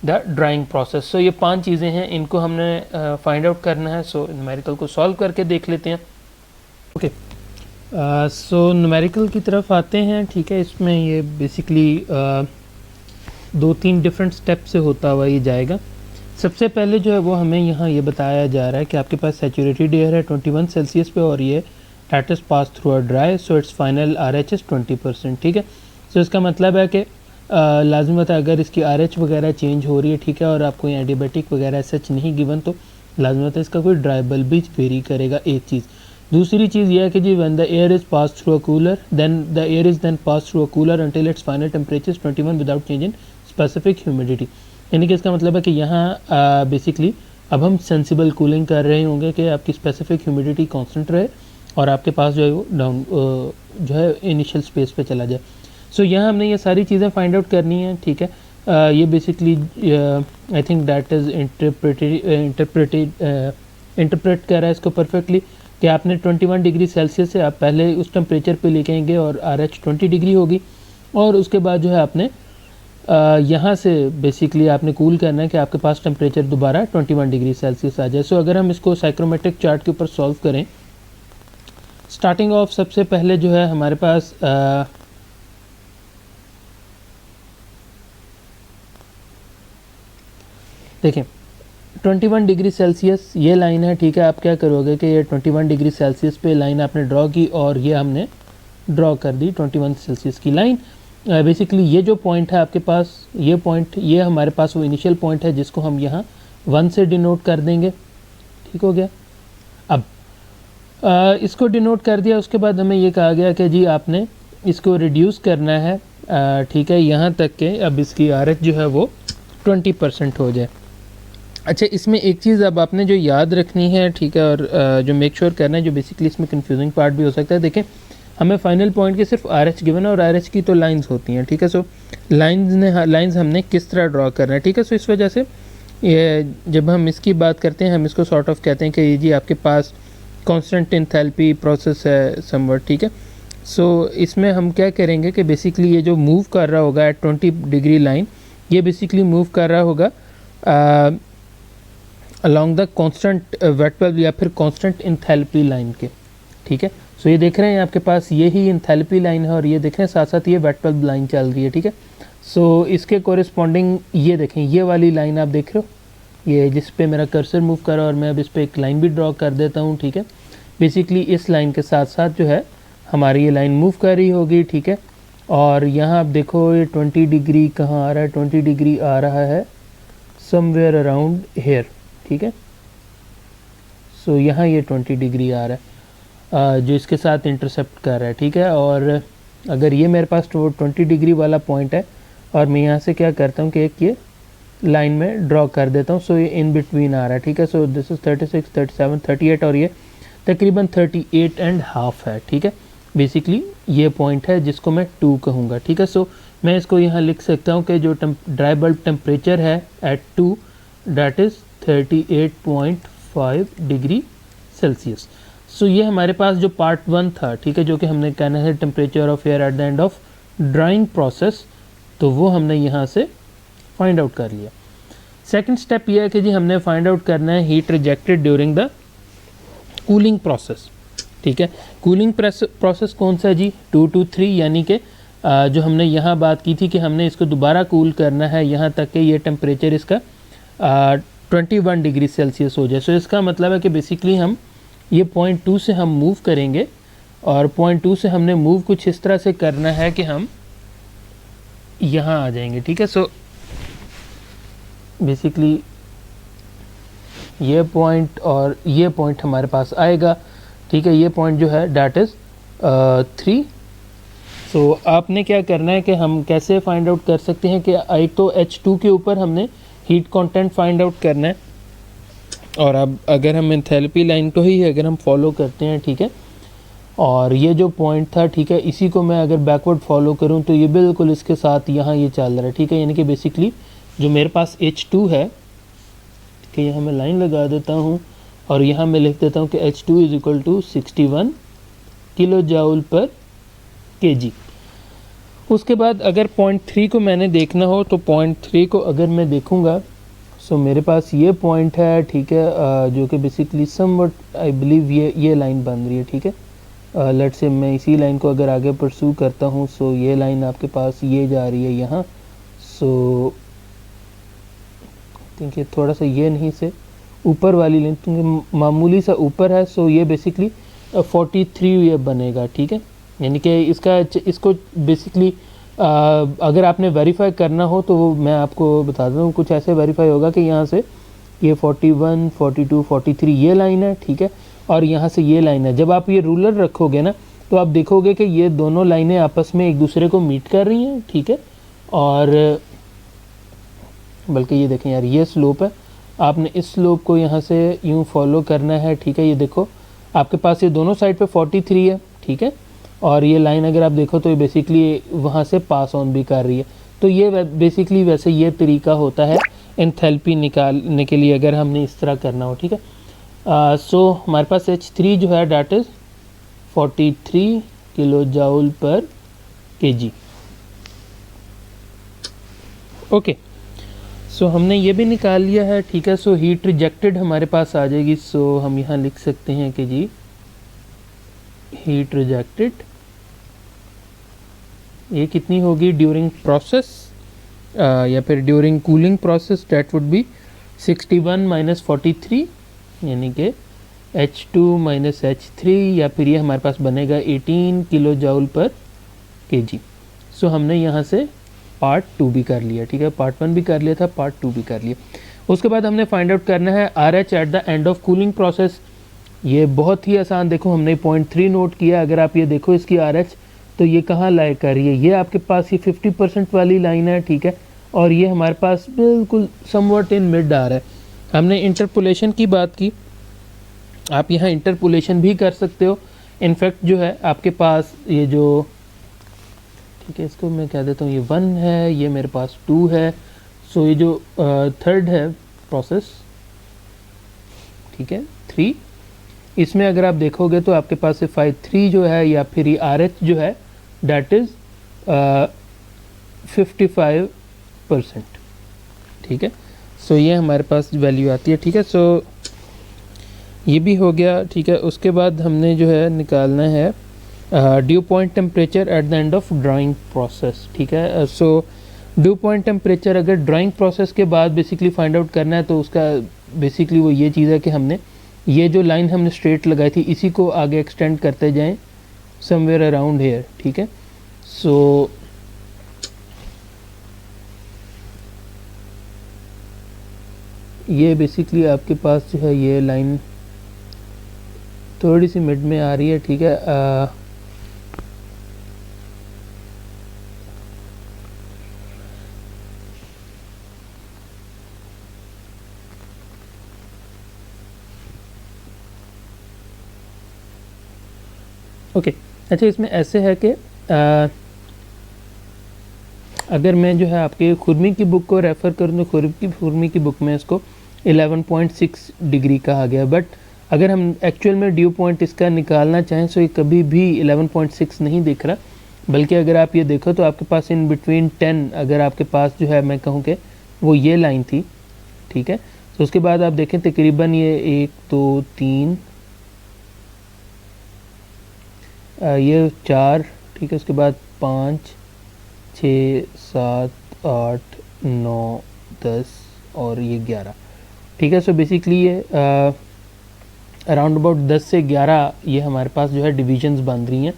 [SPEAKER 1] the drying process. So ये 5 चीज़ें हैं, इनको हमने फाइंड आउट करना है। सो न्यूमेरिकल को सॉल्व करके देख लेते हैं। ओके, सो न्यूमेरिकल की तरफ आते हैं, ठीक है। इसमें ये बेसिकली 2-3 डिफरेंट स्टेप से होता हुआ ये जाएगा। सबसे पहले जो है वो हमें यहाँ ये बताया जा रहा है कि आपके पास सैचुरेटेड एयर है 21 सेल्सियस पे और ये that is pass through a dry, so it's final RH 20%, ठीक है। सो इसका मतलब है कि लाजमी बात है अगर इसकी RH वगैरह चेंज हो रही है, ठीक है, और आपको ये एडियाबैटिक वगैरह सच नहीं गिवन, तो लाजमी बात है इसका कोई ड्राई बल्ब भी वेरी करेगा, एक चीज़। दूसरी चीज़ ये है कि जी when the air is pass through a cooler then the air is then pass through a cooler until its final temperature 21 without change in specific humidity. यानी कि इसका मतलब है कि यहाँ बेसिकली अब हम सेंसिबल कूलिंग कर रहे होंगे कि आपकी स्पेसिफिक ह्यूमिडिटी कांस्टेंट रहे और आपके पास जो है वो डाउन जो है इनिशियल स्पेस पे चला जाए। सो यहाँ हमने ये सारी चीज़ें फाइंड आउट करनी है, ठीक है। ये basically I think that is interpret कर रहा है इसको परफेक्टली कि आपने 21 डिग्री सेल्सियस से आप पहले उस टेम्परेचर पे लेके आएंगे और RH 20 डिग्री होगी और उसके बाद जो है आपने यहाँ से बेसिकली आपने कूल करना है कि आपके पास टेम्परेचर दोबारा 21 डिग्री सेल्सियस आ जाए। सो अगर हम इसको साइक्रोमेट्रिक चार्ट के ऊपर सॉल्व करें, स्टार्टिंग ऑफ सबसे पहले जो है हमारे पास देखें 21 डिग्री सेल्सियस ये लाइन है, ठीक है। आप क्या करोगे कि ये 21 डिग्री सेल्सियस पे लाइन आपने ड्रॉ की और ये हमने ड्रॉ कर दी 21 सेल्सियस की लाइन। बेसिकली ये जो पॉइंट है आपके पास, ये पॉइंट ये हमारे पास वो इनिशियल पॉइंट है जिसको हम यहाँ 1 से डिनोट कर देंगे, ठीक हो गया। अब इसको डिनोट कर दिया, उसके बाद हमें ये कहा गया कि जी आपने इसको रिड्यूस करना है, ठीक है, यहाँ तक के अब इसकी RH जो है वो 20% हो जाए। अच्छा, इसमें एक चीज़ अब आपने जो याद रखनी है, ठीक है, और जो मेक श्योर करना है, जो बेसिकली इसमें कंफ्यूजिंग पार्ट भी हो सकता है। देखें हमें फाइनल पॉइंट के सिर्फ RH गिवन है और RH की तो लाइंस होती हैं, ठीक है। सो लाइंस हमने किस तरह ड्रॉ करना है, ठीक है। सो इस वजह से ये जब हम इसकी बात करते हैं हम इसको सॉर्ट ऑफ कहते हैं कि ये जी आपके पास कांस्टेंट एंथैल्पी प्रोसेस है समवट, ठीक है। सो इसमें हम क्या करेंगे कि बेसिकली ये जो मूव कर रहा होगा एट 20 डिग्री लाइन, ये बेसिकली मूव कर रहा होगा along the constant wet bulb या फिर कांस्टेंट एंथैल्पी लाइन के, ठीक है। सो ये देख रहे हैं आपके पास ये ही एंथैल्पी लाइन है और ये देख रहे हैं साथ साथ ये वेट बल्ब लाइन चल रही है, ठीक है। सो इसके कोरिस्पॉन्डिंग ये देखें, ये वाली लाइन आप देख रहे हो, ये जिस पे मेरा कर्सर मूव कर रहा है और मैं अब इस पर एक लाइन भी ड्रॉ कर देता हूँ, ठीक है। बेसिकली इस लाइन के साथ साथ जो है हमारी ये लाइन मूव कर रही होगी, ठीक है। और यहाँ आप देखो ये 20 डिग्री कहाँ आ रहा है, 20 डिग्री आ रहा है समवेयर अराउंड हेयर, ठीक है। सो यहाँ ये 20 डिग्री आ रहा है जो इसके साथ इंटरसेप्ट कर रहा है, ठीक है। और अगर ये मेरे पास 20 डिग्री वाला पॉइंट है और मैं यहाँ से क्या करता हूँ कि एक ये लाइन में ड्रॉ कर देता हूँ, सो ये इन बिटवीन आ रहा है, ठीक है। सो दिस इज़ 36, 37, 38 और ये तकरीबन 38.5 है, ठीक है। बेसिकली ये पॉइंट है जिसको मैं 2 कहूँगा, ठीक है। सो मैं इसको यहाँ लिख सकता हूँ कि जो ड्राई बल्ब टेम्परेचर है at 2 that is 38.5 degree Celsius. So ये हमारे पास जो पार्ट 1 था, ठीक है, जो कि हमने कहना है temperature of air at the end of drying process, तो वो हमने यहाँ से फाइंड आउट कर लिया। सेकंड स्टेप ये है कि जी हमने फाइंड आउट करना है heat rejected during the cooling process, ठीक है। कूलिंग प्रोसेस कौन सा है जी, 2 to 3, यानी कि जो हमने यहाँ बात की थी कि हमने इसको दोबारा कूल करना है यहाँ तक कि ये टेम्परेचर इसका 21 डिग्री सेल्सियस हो जाए। सो इसका मतलब है कि बेसिकली हम ये पॉइंट 2 से हम मूव करेंगे और पॉइंट 2 से हमने मूव कुछ इस तरह से करना है कि हम यहाँ आ जाएंगे, ठीक है। सो बेसिकली ये पॉइंट और ये पॉइंट हमारे पास आएगा, ठीक है। ये पॉइंट जो है डैट इज़ 3। सो आपने क्या करना है कि हम कैसे फाइंड आउट कर सकते हैं कि एक तो H2 के ऊपर हमने हीट कंटेंट फाइंड आउट करना है और अब अगर हम एंथैल्पी लाइन को ही अगर हम फॉलो करते हैं, ठीक है, और ये जो पॉइंट था, ठीक है, इसी को मैं अगर बैकवर्ड फॉलो करूं तो ये बिल्कुल इसके साथ यहाँ ये चल रहा है, ठीक है। यानी कि बेसिकली जो मेरे पास H2 है, ठीक है, यहाँ मैं लाइन लगा देता हूँ और यहाँ मैं लिख देता हूँ कि H2 is equal to 61 kilo joule पर kg। उसके बाद अगर पॉइंट 3 को मैंने देखना हो तो पॉइंट 3 को अगर मैं देखूँगा, सो मेरे पास ये पॉइंट है, ठीक है, जो कि बेसिकली समवट आई बिलीव ये लाइन बन रही है, ठीक है। लेट से मैं इसी लाइन को अगर आगे परस्यू करता हूँ, सो ये लाइन आपके पास ये जा रही है यहाँ, सो थिंक ये थोड़ा सा ये नहीं से ऊपर वाली लेंथ क्योंकि मामूली सा ऊपर है, सो ये बेसिकली 43 ये बनेगा, ठीक है। यानी कि इसको बेसिकली अगर आपने वेरीफाई करना हो तो वो मैं आपको बता दूँ, कुछ ऐसे वेरीफाई होगा कि यहाँ से ये 41, 42, 43 ये लाइन है, ठीक है, और यहाँ से ये लाइन है। जब आप ये रूलर रखोगे ना तो आप देखोगे कि ये दोनों लाइनें आपस में एक दूसरे को मीट कर रही हैं, ठीक है। और बल्कि ये देखें यार, ये स्लोप है, आपने इस स्लोप को यहाँ से यूँ फॉलो करना है, ठीक है। ये देखो आपके पास ये दोनों साइड पे 43 है, ठीक है, और ये लाइन अगर आप देखो तो ये बेसिकली वहाँ से पास ऑन भी कर रही है। तो ये बेसिकली वैसे ये तरीका होता है एंथैल्पी निकालने के लिए, अगर हमने इस तरह करना हो, ठीक है। सो हमारे पास H3 जो है डैट इज़ 43 किलो जाउल पर kg। ओके, सो हमने ये भी निकाल लिया है, ठीक है। सो हीट रिजेक्टेड हमारे पास आ जाएगी। सो हम यहाँ लिख सकते हैं कि जी हीट रिजेक्टेड ये कितनी होगी ड्यूरिंग प्रोसेस या फिर during cooling process, that would be 61 minus 43 यानी कि H2 माइनस H3, या फिर ये हमारे पास बनेगा 18 किलो जाउल पर kg। सो हमने यहाँ से पार्ट 2 भी कर लिया, ठीक है, पार्ट 1 भी कर लिया था, पार्ट 2 भी कर लिया। उसके बाद हमने फाइंड आउट करना है RH eight the end of cooling process. ये बहुत ही आसान, देखो हमने 0.3 नोट किया। अगर आप ये देखो इसकी RH तो ये कहाँ लाई कर रही है, ये आपके पास ये 50% वाली लाइन है, ठीक है, और ये हमारे पास बिल्कुल समवट इन मिड आ रहा है। हमने इंटरपोलेशन की बात की, आप यहाँ इंटरपोलेशन भी कर सकते हो। इनफैक्ट जो है आपके पास ये जो, ठीक है, इसको मैं कह देता हूँ ये 1 है, ये मेरे पास 2 है। सो ये जो थर्ड है प्रोसेस, ठीक है, 3, इसमें अगर आप देखोगे तो आपके पास से 5-3 जो है या फिर ये RH जो है डैट इज़ 55%, ठीक है। सो ये हमारे पास वैल्यू आती है, ठीक है। सो ये भी हो गया, ठीक है। उसके बाद हमने जो है निकालना है dew point temperature at the end of drying process, ठीक है। सो ड्यू पॉइंट टेम्परेचर अगर ड्राइंग प्रोसेस के बाद बेसिकली फाइंड आउट करना है तो उसका बेसिकली वो ये चीज़ है कि हमने ये जो लाइन हमने स्ट्रेट लगाई थी इसी को आगे एक्सटेंड करते जाएं समवेयर अराउंड हेयर, ठीक है। सो ये बेसिकली आपके पास जो है ये लाइन थोड़ी सी मिड में आ रही है, ठीक है। ओके, अच्छा, इसमें ऐसे है कि अगर मैं जो है आपके खुरमी की बुक को रेफ़र करूँ तो खुरमी की बुक में इसको 11.6 डिग्री कहा गया, बट अगर हम एक्चुअल में ड्यू पॉइंट इसका निकालना चाहें तो ये कभी भी 11.6 नहीं दिख रहा, बल्कि अगर आप ये देखो तो आपके पास इन बिटवीन 10, अगर आपके पास जो है मैं कहूँ कि वो ये लाइन थी, ठीक है। तो उसके बाद आप देखें तकरीबन ये 1, 2, 3, ये 4, ठीक है, उसके बाद 5, 6, 7, 8, 9, 10 और ये 11, ठीक है। सो बेसिकली ये अराउंड अबाउट 10 से 11 ये हमारे पास जो है डिविजन्स बन रही हैं,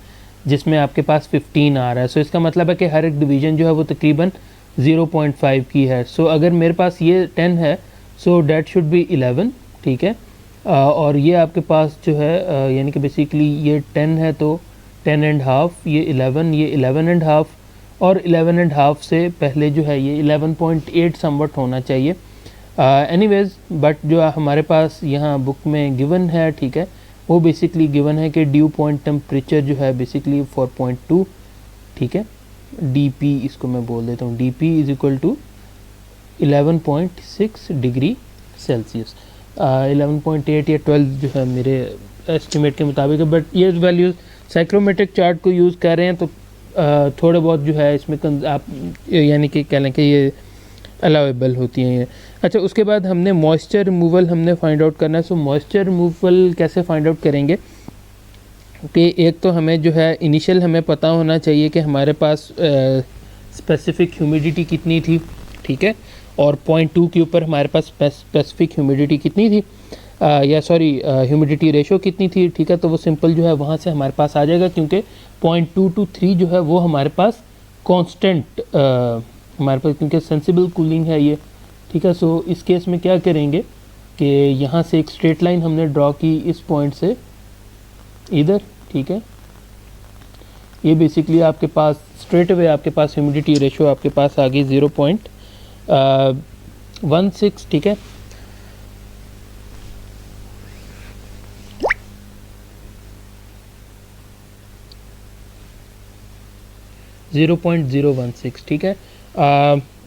[SPEAKER 1] जिसमें आपके पास 15 आ रहा है। सो इसका मतलब है कि हर एक डिवीज़न जो है वो तकरीबन 0.5 की है। सो अगर मेरे पास ये 10 है सो डैट शुड बी 11, ठीक है। और ये आपके पास जो है यानी कि बेसिकली ये 10 है तो 10 एंड हाफ, ये 11, ये 11 एंड हाफ, और 11 एंड हाफ से पहले जो है ये 11.8 समवट होना चाहिए। एनीवेज, बट जो हमारे पास यहाँ बुक में गिवन है, ठीक है, वो बेसिकली गिवन है कि ड्यू पॉइंट टेम्परेचर जो है बेसिकली 4.2, ठीक है, DP इसको मैं बोल देता हूँ, DP is equal to 11.6 degree Celsius. 11.8 या 12 जो है मेरे एस्टिमेट के मुताबिक है, बट ये वैल्यूज़ साइक्रोमेट्रिक चार्ट को यूज़ कर रहे हैं तो थोड़े बहुत जो है इसमें आप यानी कि कह लें कि ये अलाउेबल होती हैं ये। अच्छा, उसके बाद हमने मॉइस्चर रिमूवल हमने फाइंड आउट करना है। सो मॉइस्चर रिमूवल कैसे फाइंड आउट करेंगे कि एक तो हमें जो है इनिशियल हमें पता होना चाहिए कि हमारे पास स्पेसिफिक ह्यूमिडिटी कितनी थी, ठीक है, और 0.2 के ऊपर हमारे पास स्पेसिफिक ह्यूमिडिटी कितनी थी, या सॉरी ह्यूमिडिटी रेशो कितनी थी, ठीक है। तो वो सिंपल जो है वहाँ से हमारे पास आ जाएगा, क्योंकि 0.2 to 3 जो है वो हमारे पास कांस्टेंट हमारे पास, क्योंकि सेंसिबल कूलिंग है ये, ठीक है। सो इस केस में क्या करेंगे कि यहाँ से एक स्ट्रेट लाइन हमने ड्रॉ की इस पॉइंट से इधर, ठीक है। ये बेसिकली आपके पास स्ट्रेट अवे आपके पास ह्यूमिडिटी रेशो आपके पास आ गई 0.16, ठीक है। (0.016), ठीक है।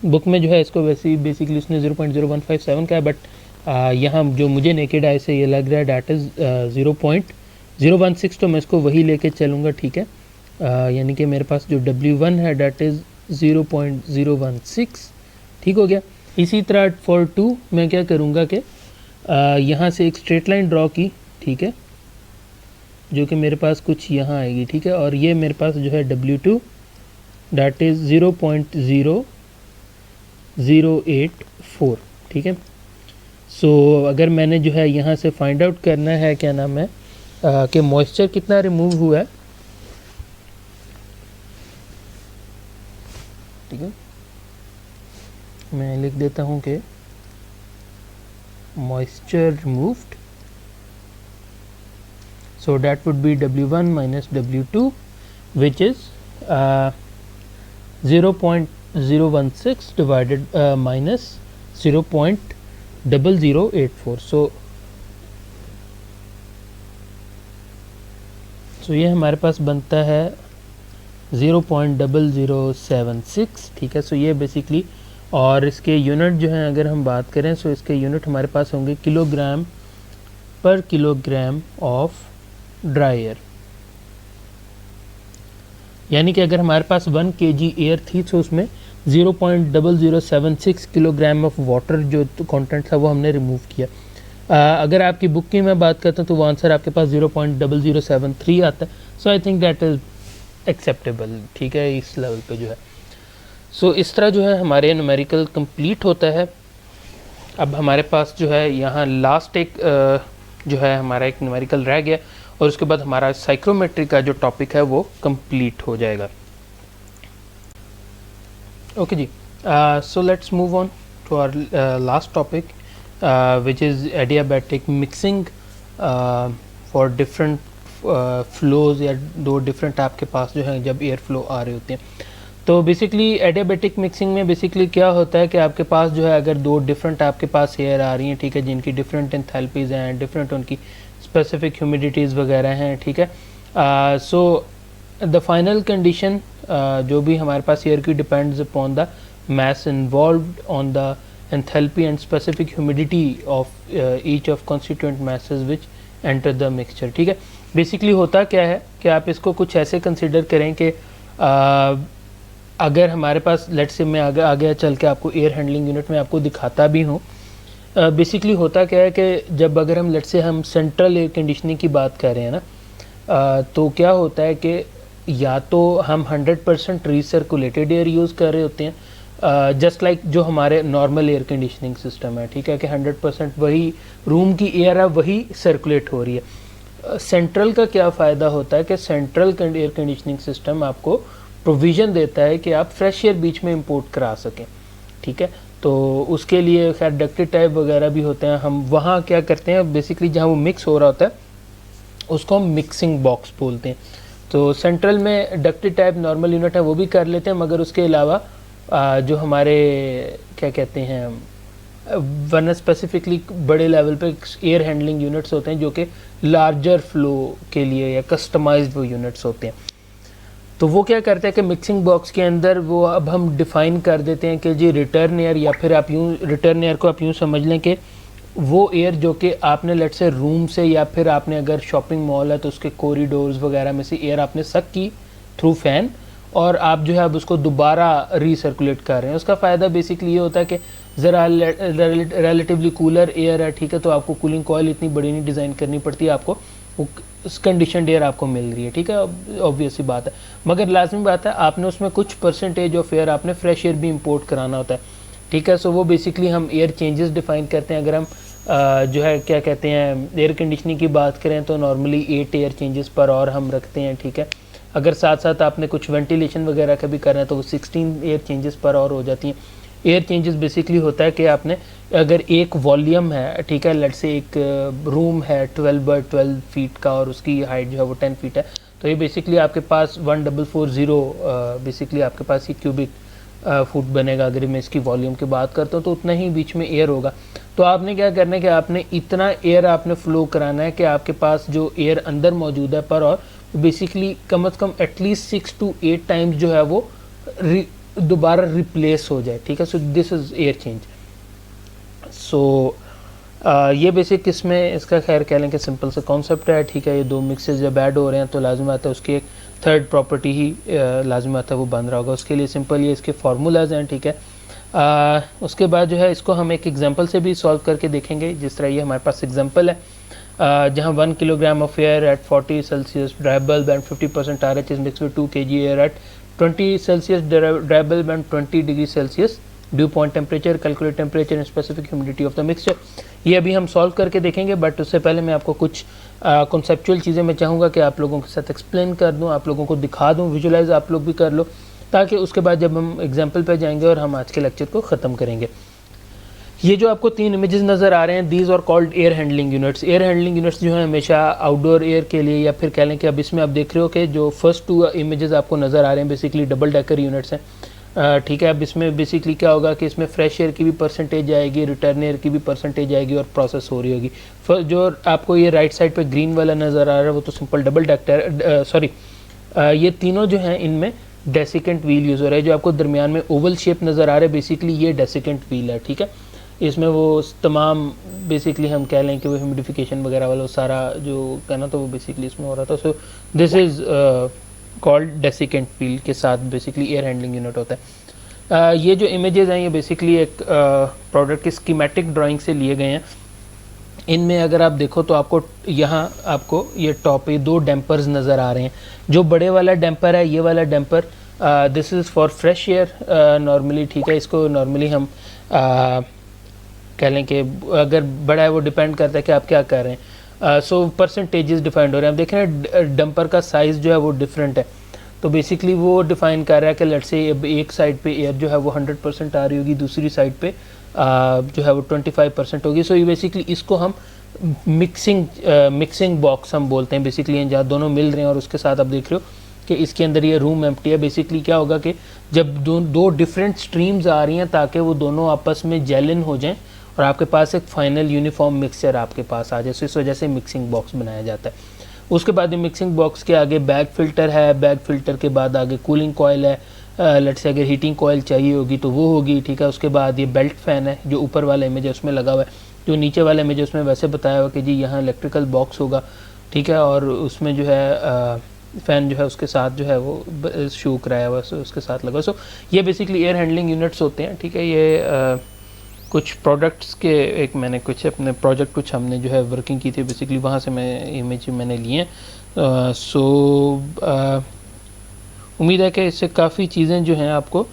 [SPEAKER 1] बुक में जो है इसको वैसे ही बेसिकली उसने 0.0157 का है, बट यहाँ जो मुझे नेकेड आई से ये लग रहा है डैट इज़ 0.016, तो मैं इसको वही लेके चलूँगा, ठीक है। यानी कि मेरे पास जो W1 है डैट इज़ 0.016, ठीक हो गया। इसी तरह फॉर 2 मैं क्या करूँगा कि यहाँ से एक स्ट्रेट लाइन ड्रॉ की, ठीक है, जो कि मेरे पास कुछ यहाँ आएगी, ठीक है। और ये मेरे पास जो है W2 डैट इज़ 0.0084, ठीक है। सो अगर मैंने जो है यहाँ से फाइंड आउट करना है क्या नाम है कि मॉइस्चर कितना रिमूव हुआ है, ठीक है, मैं लिख देता हूँ कि moisture removed, so that would B W1 minus W2 which is 0.016 divided minus 0.0084। सो ये हमारे पास बनता है 0.0076, ठीक है। सो ये बेसिकली, और इसके यूनिट जो हैं अगर हम बात करें, सो इसके यूनिट हमारे पास होंगे किलोग्राम पर किलोग्राम ऑफ ड्राई एयर। यानी कि अगर हमारे पास 1 kg एयर थी तो उसमें 0.0076 किलोग्राम ऑफ वाटर जो कंटेंट था वो हमने रिमूव किया। अगर आपकी बुक की मैं बात करता हूँ तो वो आंसर आपके पास 0.0073 आता है। So I think that is acceptable, ठीक है, इस लेवल पे जो है। सो इस तरह जो है हमारे न्यूमेरिकल कंप्लीट होता है। अब हमारे पास जो है यहाँ लास्ट एक जो है हमारा एक न्यूमेरिकल रह गया, और उसके बाद हमारा साइक्रोमेट्री का जो टॉपिक है वो कंप्लीट हो जाएगा। ओके जी, so let's move on to our last topic which is adiabatic mixing for different flows, या दो डिफरेंट आपके पास जो है जब एयर फ्लो आ रहे होते हैं। तो बेसिकली एडियाबैटिक मिक्सिंग में बेसिकली क्या होता है कि आपके पास जो है अगर दो डिफरेंट आपके पास एयर आ रही हैं, ठीक है, जिनकी डिफरेंट एंथैल्पीज़ हैं, डिफरेंट उनकी स्पेसिफिक ह्यूमिडिटीज़ वगैरह हैं, ठीक है। सो द फाइनल कंडीशन जो भी हमारे पास एयर की depends upon the mass involved on the enthalpy and specific humidity of each of constituent masses which enter the mixture, ठीक है। बेसिकली होता क्या है कि आप इसको कुछ ऐसे कंसिडर करें कि अगर हमारे पास लेट्स से मैं आगे चल के आपको एयर हैंडलिंग यूनिट में आपको दिखाता भी हूँ। बेसिकली होता क्या है कि जब अगर हम लेट्स से हम सेंट्रल एयर कंडीशनिंग की बात कर रहे हैं ना, तो क्या होता है कि या तो हम 100% रीसर्कुलेटेड एयर यूज़ कर रहे होते हैं, जस्ट लाइक जो हमारे नॉर्मल एयर कंडीशनिंग सिस्टम है, ठीक है, कि 100% वही रूम की एयर है वही सर्कुलेट हो रही है। सेंट्रल का क्या फ़ायदा होता है कि सेंट्रल एयर कंडीशनिंग सिस्टम आपको प्रोविज़न देता है कि आप फ्रेश एयर बीच में इंपोर्ट करा सकें, ठीक है। तो उसके लिए खैर डक्टेड टाइप वगैरह भी होते हैं। हम वहाँ क्या करते हैं बेसिकली जहाँ वो मिक्स हो रहा होता है उसको हम मिक्सिंग बॉक्स बोलते हैं। तो सेंट्रल में डक्टेड टाइप नॉर्मल यूनिट है वो भी कर लेते हैं, मगर उसके अलावा जो हमारे क्या कहते हैं वरना स्पेसिफिकली बड़े लेवल पे एयर हैंडलिंग यूनिट्स होते हैं जो कि लार्जर फ्लो के लिए या कस्टमाइज्ड वो यूनिट्स होते हैं। तो वो क्या करते हैं कि मिक्सिंग बॉक्स के अंदर वो अब हम डिफ़ाइन कर देते हैं कि जी रिटर्न एयर, या फिर आप यूँ रिटर्न एयर को आप यूँ समझ लें कि वो एयर जो कि आपने लेट से रूम से, या फिर आपने अगर शॉपिंग मॉल है तो उसके कॉरिडोर्स वगैरह में से एयर आपने सक की थ्रू फैन, और आप जो है अब उसको दोबारा रीसर्कुलेट कर रहे हैं। उसका फ़ायदा बेसिकली ये होता है कि ज़रा रिलेटिवली कूलर एयर है, ठीक है, तो आपको कूलिंग कॉइल इतनी बड़ी नहीं डिज़ाइन करनी पड़ती है, आपको वो कंडीशन एयर आपको मिल रही है, ठीक है, ऑब्वियस सी बात है। मगर लाजमी बात है आपने उसमें कुछ परसेंटेज ऑफ एयर आपने फ्रेश एयर भी इंपोर्ट कराना होता है, ठीक है। सो वो बेसिकली हम एयर चेंजेस डिफाइन करते हैं। अगर हम जो है क्या कहते हैं एयर कंडीशनिंग की बात करें तो नॉर्मली 8 एयर चेंजेस पर और हम रखते हैं, ठीक है। अगर साथ साथ आपने कुछ वेंटिलेशन वगैरह का भी करना है तो वो 16 एयर चेंजेस पर और हो जाती हैं। एयर चेंजेस बेसिकली होता है कि आपने अगर एक वॉल्यूम है, ठीक है, लेट से एक रूम है 12 बाई 12 फीट का और उसकी हाइट जो है वो 10 फीट है, तो ये बेसिकली आपके पास 1440 बेसिकली आपके पास ये क्यूबिक फुट बनेगा। अगर मैं इसकी वॉल्यूम की बात करता हूँ तो उतना ही बीच में एयर होगा। तो आपने क्या करना है कि आपने इतना एयर आपने फ्लो कराना है कि आपके पास जो एयर अंदर मौजूद है पर और बेसिकली कम से कम एटलीस्ट 6 to 8 टाइम्स जो है वो दोबारा रिप्लेस हो जाए, ठीक है। So this is air change. So ये बेसिक इसमें इसका खैर कह लें कि सिंपल सा कॉन्सेप्ट है, ठीक है। ये दो मिक्सेस जब ऐड हो रहे हैं तो लाजमी आता है उसकी एक थर्ड प्रॉपर्टी ही लाजमी आता है वो बन रहा होगा। उसके लिए सिंपल ये इसके फार्मूलाज हैं, ठीक है। उसके बाद जो है इसको हम एक एग्जांपल से भी सॉल्व करके देखेंगे। जिस तरह ये हमारे पास एग्जांपल है जहाँ 1 kilogram of air eight 40 Celsius dry bulb and 50% RH is mix with 2 kg air at 20 Celsius dry bulb and 20 degree Celsius due point temperature, calculate temperature and specific humidity of the mixture. ये अभी हम solve करके देखेंगे, but उससे पहले मैं आपको कुछ कॉन्सेप्चुअल चीज़ें मैं चाहूँगा कि आप लोगों के साथ एक्सप्लेन कर दूँ, आप लोगों को दिखा दूँ, विजुलाइज आप लोग भी कर लो, ताकि उसके बाद जब हम एग्जाम्पल पे जाएंगे और हम आज के लेक्चर को ख़त्म करेंगे। ये जो आपको 3 इमेजेस नज़र आ रहे हैं, these are called air handling units. Air handling units जो है हमेशा आउटडोर एयर के लिए, या फिर कह लें कि अब इसमें आप देख रहे हो कि जो फर्स्ट 2 इमेजेस आपको नज़र आ रहे हैं बेसिकली डबल डेकर यूनिट्स हैं, ठीक है। अब इसमें बेसिकली क्या होगा कि इसमें फ्रेश एयर की भी परसेंटेज आएगी, रिटर्न एयर की भी परसेंटेज आएगी और प्रोसेस हो रही होगी। जो आपको ये राइट साइड पे ग्रीन वाला नज़र आ रहा है वो तो सिंपल डबल डेकर ये तीनों जो हैं इनमें डेसिकेंट व्हील यूज़ हो रहा है। जो आपको दरमियान में ओवल शेप नज़र आ रहा है बेसिकली ये डेसिकेंट व्हील है, ठीक है। इसमें वो तमाम बेसिकली हम कह लें कि वो ह्यूमिडिफिकेशन वगैरह वाला सारा जो कहना तो वो बेसिकली इसमें हो रहा था। सो this is called desiccant wheel के साथ बेसिकली एयर हैंडलिंग यूनिट होता है। ये जो इमेजेस हैं ये बेसिकली एक प्रोडक्ट की स्कीमेटिक ड्राइंग से लिए गए हैं। इनमें अगर आप देखो तो आपको यहाँ आपको ये टॉप पे 2 डैम्पर्स नज़र आ रहे हैं। जो बड़े वाला डैम्पर है, ये वाला damper this is for fresh air normally, ठीक है। इसको नॉर्मली हम कह लें कि अगर बड़ा है वो डिपेंड करता है कि आप क्या कर रहे हैं। सो परसेंटेजेस डिफाइंड हो रहे हैं। हम देख रहे हैं डंपर का साइज़ जो है वो डिफरेंट है, तो बेसिकली वो डिफाइन कर रहा है कि लेट्स से अब एक साइड पे एयर जो है वो 100% आ रही होगी, दूसरी साइड पे जो है वो 25% होगी। सो ये बेसिकली इसको हम मिक्सिंग बॉक्स हम बोलते हैं बेसिकली, जहाँ दोनों मिल रहे हैं और उसके साथ आप देख रहे हो कि इसके अंदर ये रूम एम्प्टी है। बेसिकली क्या होगा कि जब दो डिफरेंट स्ट्रीम्स आ रही हैं ताकि वो दोनों आपस में जेलिन हो जाएं और आपके पास एक फाइनल यूनिफॉर्म मिक्सचर आपके पास आ जाए। सो इस वजह से मिक्सिंग बॉक्स बनाया जाता है। उसके बाद मिक्सिंग बॉक्स के आगे बैग फिल्टर है, बैग फिल्टर के बाद आगे कूलिंग कॉयल है, लेट्स से अगर हीटिंग कॉयल चाहिए होगी तो वो होगी, ठीक है। उसके बाद ये बेल्ट फ़ैन है जो ऊपर वाला इमेज है उसमें लगा हुआ है। जो नीचे वाला इमेज है उसमें वैसे बताया हुआ कि जी यहाँ इलेक्ट्रिकल बॉक्स होगा, ठीक है, और उसमें जो है फ़ैन जो है उसके साथ जो है वो शू कराया हुआ उसके साथ लगा। सो ये बेसिकली एयर हैंडलिंग यूनिट्स होते हैं, ठीक है। ये कुछ प्रोडक्ट्स के एक मैंने कुछ अपने प्रोजेक्ट कुछ हमने जो है वर्किंग की थी बेसिकली, वहाँ से मैं इमेज मैंने लिए हैं। सो उम्मीद है कि इससे काफ़ी चीज़ें जो हैं आपको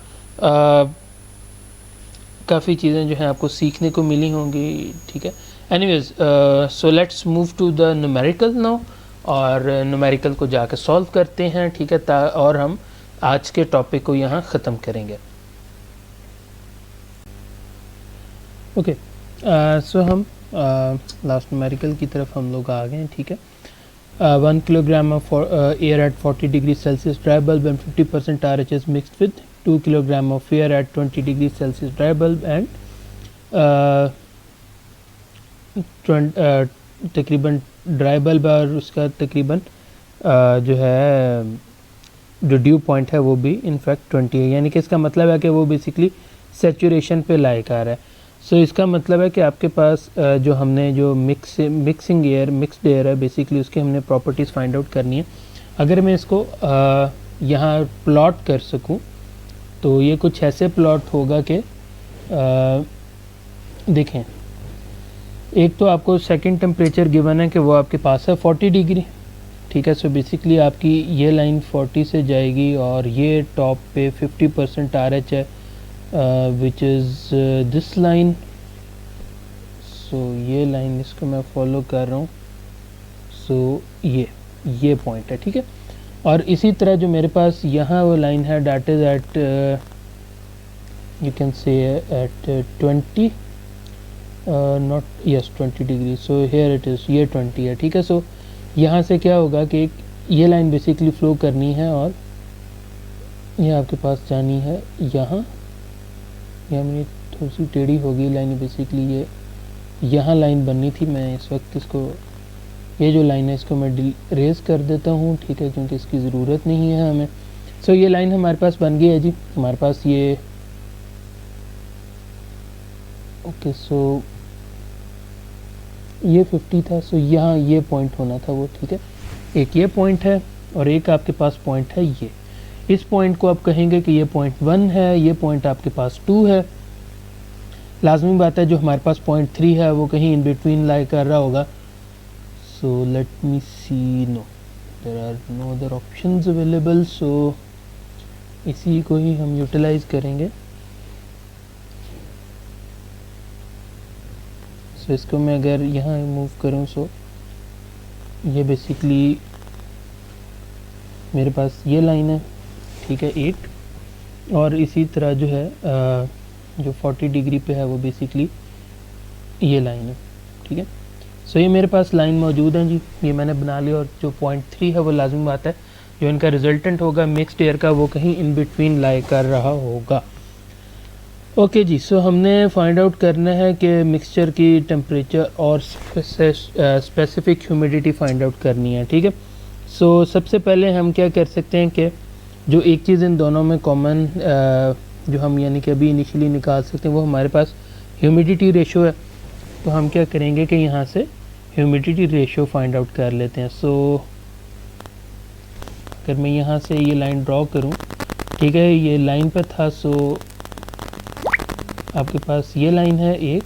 [SPEAKER 1] काफ़ी चीज़ें जो हैं आपको सीखने को मिली होंगी, ठीक है। Anyways so let's move to the numerical now, और न्यूमेरिकल को जाके सॉल्व करते हैं, ठीक है, और हम आज के टॉपिक को यहाँ ख़त्म करेंगे। ओके, सो हम लास्ट न्यूमेरिकल की तरफ हम लोग आ गए हैं, ठीक है। 1 kilogram of air eight 40 degree Celsius dry bulb and 50% RH is mixed with 2 kilogram of air eight 20 degree Celsius dry bulb and तकरीबन ड्राई बल्ब और उसका तकरीबन जो है जो ड्यू पॉइंट है वो भी इनफैक्ट 20 है, यानी कि इसका मतलब है कि वो बेसिकली सेचुरेशन पे लायक आ रहा है। सो इसका मतलब है कि आपके पास जो हमने जो मिक्स्ड एयर है बेसिकली उसकी हमने प्रॉपर्टीज़ फाइंड आउट करनी है। अगर मैं इसको यहाँ प्लॉट कर सकूँ तो ये कुछ ऐसे प्लॉट होगा कि देखें, एक तो आपको सेकंड टेम्परेचर गिवन है कि वो आपके पास है 40 डिग्री, ठीक है। सो बेसिकली आपकी ये लाइन 40 से जाएगी और ये टॉप पे 50% RH है, विच इज़ दिस लाइन। सो ये लाइन इसको मैं फॉलो कर रहा हूँ। सो ये पॉइंट है, ठीक है। और इसी तरह जो मेरे पास यहाँ वो लाइन है that is at you can say at 20 not yes 20 degree. So here it is, ये 20 है, ठीक है। सो यहाँ से क्या होगा कि ये लाइन बेसिकली फ़्लो करनी है और ये आपके पास जानी है यहाँ मेरी थोड़ी सी टेढ़ी होगी लाइन, बेसिकली ये यहाँ लाइन बननी थी। मैं इस वक्त इसको, ये जो लाइन है इसको मैं रेज कर देता हूँ, ठीक है, क्योंकि इसकी ज़रूरत नहीं है हमें। सो ये लाइन हमारे पास बन गई है जी। हमारे पास ये ओके, सो ये 50 था। सो यहाँ ये पॉइंट होना था वो, ठीक है। एक ये पॉइंट है और एक आपके पास पॉइंट है ये। इस पॉइंट को आप कहेंगे कि ये पॉइंट 1 है, ये पॉइंट आपके पास 2 है। लाजमी बात है जो हमारे पास पॉइंट 3 है वो कहीं इन बिटवीन लाई कर रहा होगा। So let me see, no there are no other options available. So इसी को ही हम यूटिलाइज करेंगे। सो इसको मैं अगर यहाँ मूव करूँ, सो ये बेसिकली मेरे पास ये लाइन है, ठीक है, एक। और इसी तरह जो है जो 40 डिग्री पे है वो बेसिकली ये लाइन है, ठीक है। सो ये मेरे पास लाइन मौजूद है जी, ये मैंने बना लिया। और जो पॉइंट 3 है वो लाजमी बात है जो इनका रिजल्टेंट होगा मिक्स्ड एयर का वो कहीं इन बिटवीन लाई कर रहा होगा। ओके जी। सो हमने फाइंड आउट करना है कि मिक्सचर की टेम्परेचर और स्पेसिफिक ह्यूमिडिटी फाइंड आउट करनी है, ठीक है। सो सबसे पहले हम क्या कर सकते हैं कि जो एक चीज़ इन दोनों में कॉमन जो हम यानी कि अभी इनिशियली निकाल सकते हैं वो हमारे पास ह्यूमिडिटी रेशो है। तो हम क्या करेंगे कि यहाँ से ह्यूमिडिटी रेशो फाइंड आउट कर लेते हैं। सो अगर मैं यहाँ से ये लाइन ड्रॉ करूँ, ठीक है, ये लाइन पर था। सो आपके पास ये लाइन है एक,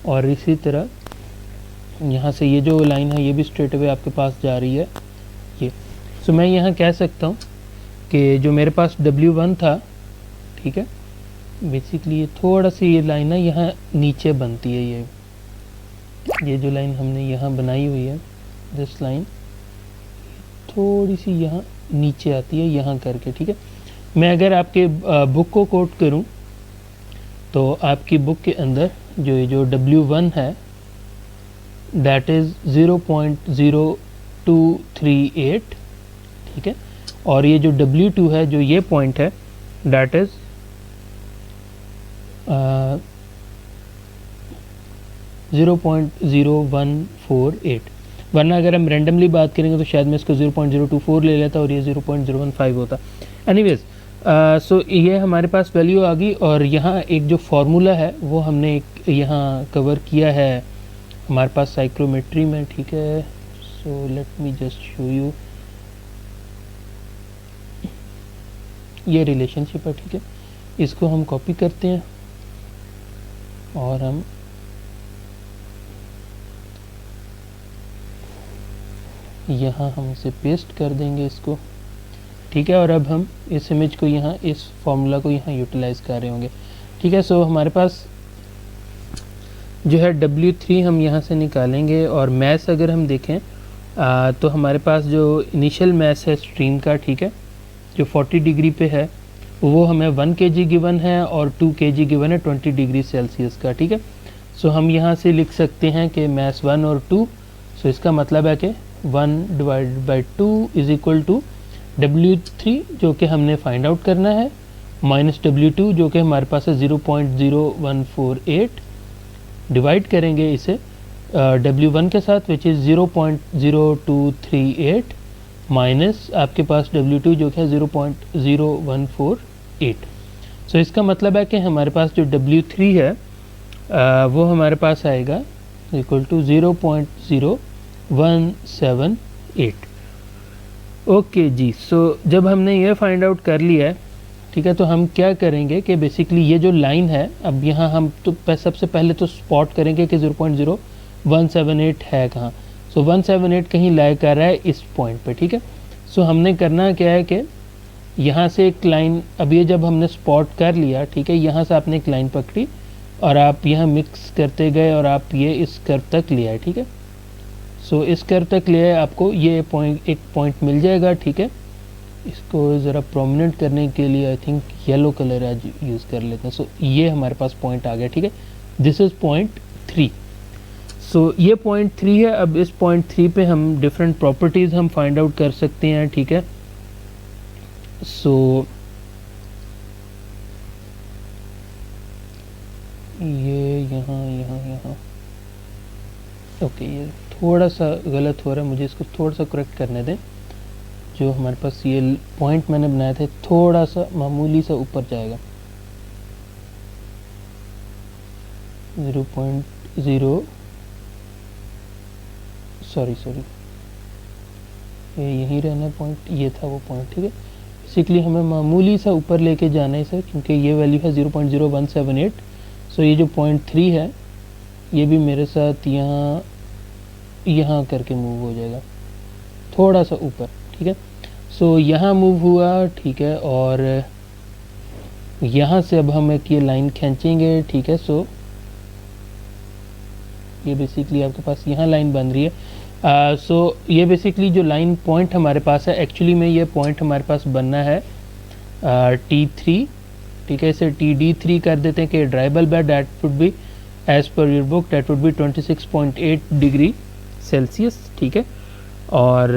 [SPEAKER 1] और इसी तरह यहाँ से ये जो लाइन है ये भी स्ट्रेट अवे आपके पास जा रही है ये। सो मैं यहाँ कह सकता हूँ कि जो मेरे पास W1 था, ठीक है, बेसिकली ये थोड़ा सी ये लाइन है यहाँ नीचे बनती है। ये जो लाइन हमने यहाँ बनाई हुई है दिस लाइन थोड़ी सी यहाँ नीचे आती है यहाँ करके, ठीक है। मैं अगर आपके बुक को कोट करूँ तो आपकी बुक के अंदर जो W1 है दैट इज़ 0.0238, ठीक है। और ये जो W2 है, जो ये पॉइंट है, दैट इज़ 0.0148। वरना अगर हम रेंडमली बात करेंगे तो शायद मैं इसको 0.024 ले लेता और ये 0.015 होता। एनीवेज, सो ये हमारे पास वैल्यू आ गई। और यहाँ एक जो फार्मूला है वो हमने एक यहाँ कवर किया है हमारे पास साइक्रोमेट्री में, ठीक है। सो let me just show you, ये रिलेशनशिप है, ठीक है। इसको हम कॉपी करते हैं और हम यहाँ हम इसे पेस्ट कर देंगे इसको, ठीक है। और अब हम इस इमेज को यहाँ, इस फॉर्मूला को यहाँ यूटिलाइज़ कर रहे होंगे, ठीक है। सो हमारे पास जो है W3 हम यहाँ से निकालेंगे। और मैस अगर हम देखें तो हमारे पास जो इनिशियल मैस है स्ट्रीम का, ठीक है, जो 40 डिग्री पे है वो हमें 1 kg गिवन है और 2 kg गिवन है 20 डिग्री सेल्सियस का, ठीक है। सो हम यहाँ से लिख सकते हैं कि मैस 1 और 2। सो इसका मतलब है कि 1 divided by 2 is equal to W3 जो कि हमने फाइंड आउट करना है माइनस W2 जो कि हमारे पास है 0.0148। डिवाइड करेंगे इसे W1 के साथ विच इज़ 0.0238 माइनस आपके पास W2 जो कि है 0.0148। सो इसका मतलब है कि हमारे पास जो W3 है वो हमारे पास आएगा इक्वल टू 0.0178। ओके जी। सो जब हमने ये फाइंड आउट कर लिया है, ठीक है, तो हम क्या करेंगे कि बेसिकली ये जो लाइन है, अब यहाँ हम तो सबसे पहले तो स्पॉट करेंगे कि 0.0178 है कहाँ। सो 178 कहीं लाई कर रहा है इस पॉइंट पे, ठीक है। सो हमने करना क्या है कि यहाँ से एक लाइन, अब ये जब हमने स्पॉट कर लिया, ठीक है, यहाँ से आपने एक लाइन पकड़ी और आप यहाँ मिक्स करते गए और आप ये इस कर्व तक ले आए, ठीक है। सो इस कर्व तक ले आए, आपको ये पॉइंट, एक पॉइंट मिल जाएगा, ठीक है। इसको ज़रा प्रोमिनेंट करने के लिए आई थिंक येलो कलर आज यूज़ कर लेते हैं। सो ये हमारे पास पॉइंट आ गया, ठीक है। This is point 3। सो ये पॉइंट 3 है। अब इस पॉइंट 3 पे हम डिफरेंट प्रॉपर्टीज़ हम फाइंड आउट कर सकते हैं, ठीक है। सो ये यहाँ ओके, ये थोड़ा सा गलत हो रहा है, मुझे इसको थोड़ा सा करेक्ट करने दें। जो हमारे पास ये पॉइंट मैंने बनाया था थोड़ा सा मामूली सा ऊपर जाएगा, 0.0 सॉरी ये यहीं रहना पॉइंट, ये था वो पॉइंट, ठीक है। बेसिकली हमें मामूली सा ऊपर लेके जाना है सर, क्योंकि ये वैल्यू है 0.0178। सो ये जो पॉइंट 3 है ये भी मेरे साथ यहाँ करके मूव हो जाएगा थोड़ा सा ऊपर, ठीक है। सो यहाँ मूव हुआ, ठीक है, और यहाँ से अब हम एक ये लाइन खींचेंगे, ठीक है। सो ये बेसिकली आपके पास यहाँ लाइन बन रही है। सो ये बेसिकली जो लाइन पॉइंट हमारे पास है, एक्चुअली में ये पॉइंट हमारे पास बनना है T3, ठीक है। इसे TD3 कर देते हैं कि dry bulb by that would be as per your book that would be 26.8 degree Celsius, ठीक है। और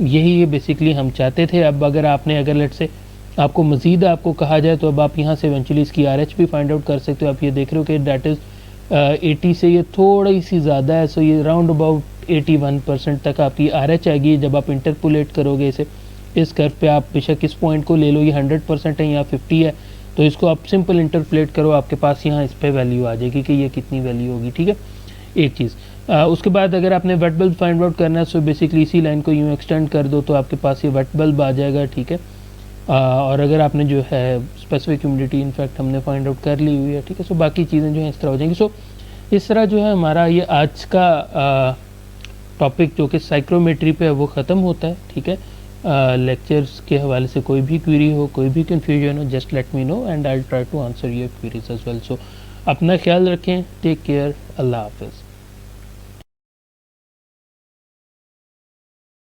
[SPEAKER 1] यही ये बेसिकली हम चाहते थे। अब अगर लेट से आपको मज़ीद आपको कहा जाए तो अब आप यहाँ से इवेंचुअली इसकी RH भी फाइंड आउट कर सकते हो। आप ये देख रहे हो कि दैट इज़ 80 से ये थोड़ी सी ज़्यादा है। सो ये राउंड अबाउट 81% तक आपकी RH आएगी जब आप इंटरपोलेट करोगे इसे इस कर्व पे। आप बेशक इस पॉइंट को ले लो, ये 100% है या 50 है, तो इसको आप सिंपल इंटरपोलेट करो, आपके पास यहाँ इस पे वैल्यू आ जाएगी कि ये कितनी वैल्यू होगी, ठीक है। एक चीज़ उसके बाद अगर आपने वेट बल्ब फाइंड आउट करना है, सो बेसिकली इसी लाइन को यूँ एक्सटेंड कर दो तो आपके पास ये वेट बल्ब आ जाएगा, ठीक है। और अगर आपने जो है स्पेसिफिक ह्यूमिडिटी इनफैक्ट हमने फाइंड आउट कर ली हुई है, ठीक है। सो बाकी चीज़ें जो हैं इस तरह हो जाएंगी। सो इस तरह जो है हमारा ये आज का टॉपिक जो कि साइक्रोमेट्री पे है वो ख़त्म होता है, ठीक है। लेक्चर्स के हवाले से कोई भी क्वेरी हो, कोई भी कन्फ्यूजन हो, just let me know and I will try to answer your queries as well. So अपना ख्याल रखें, टेक केयर, अल्लाह हाफिज़।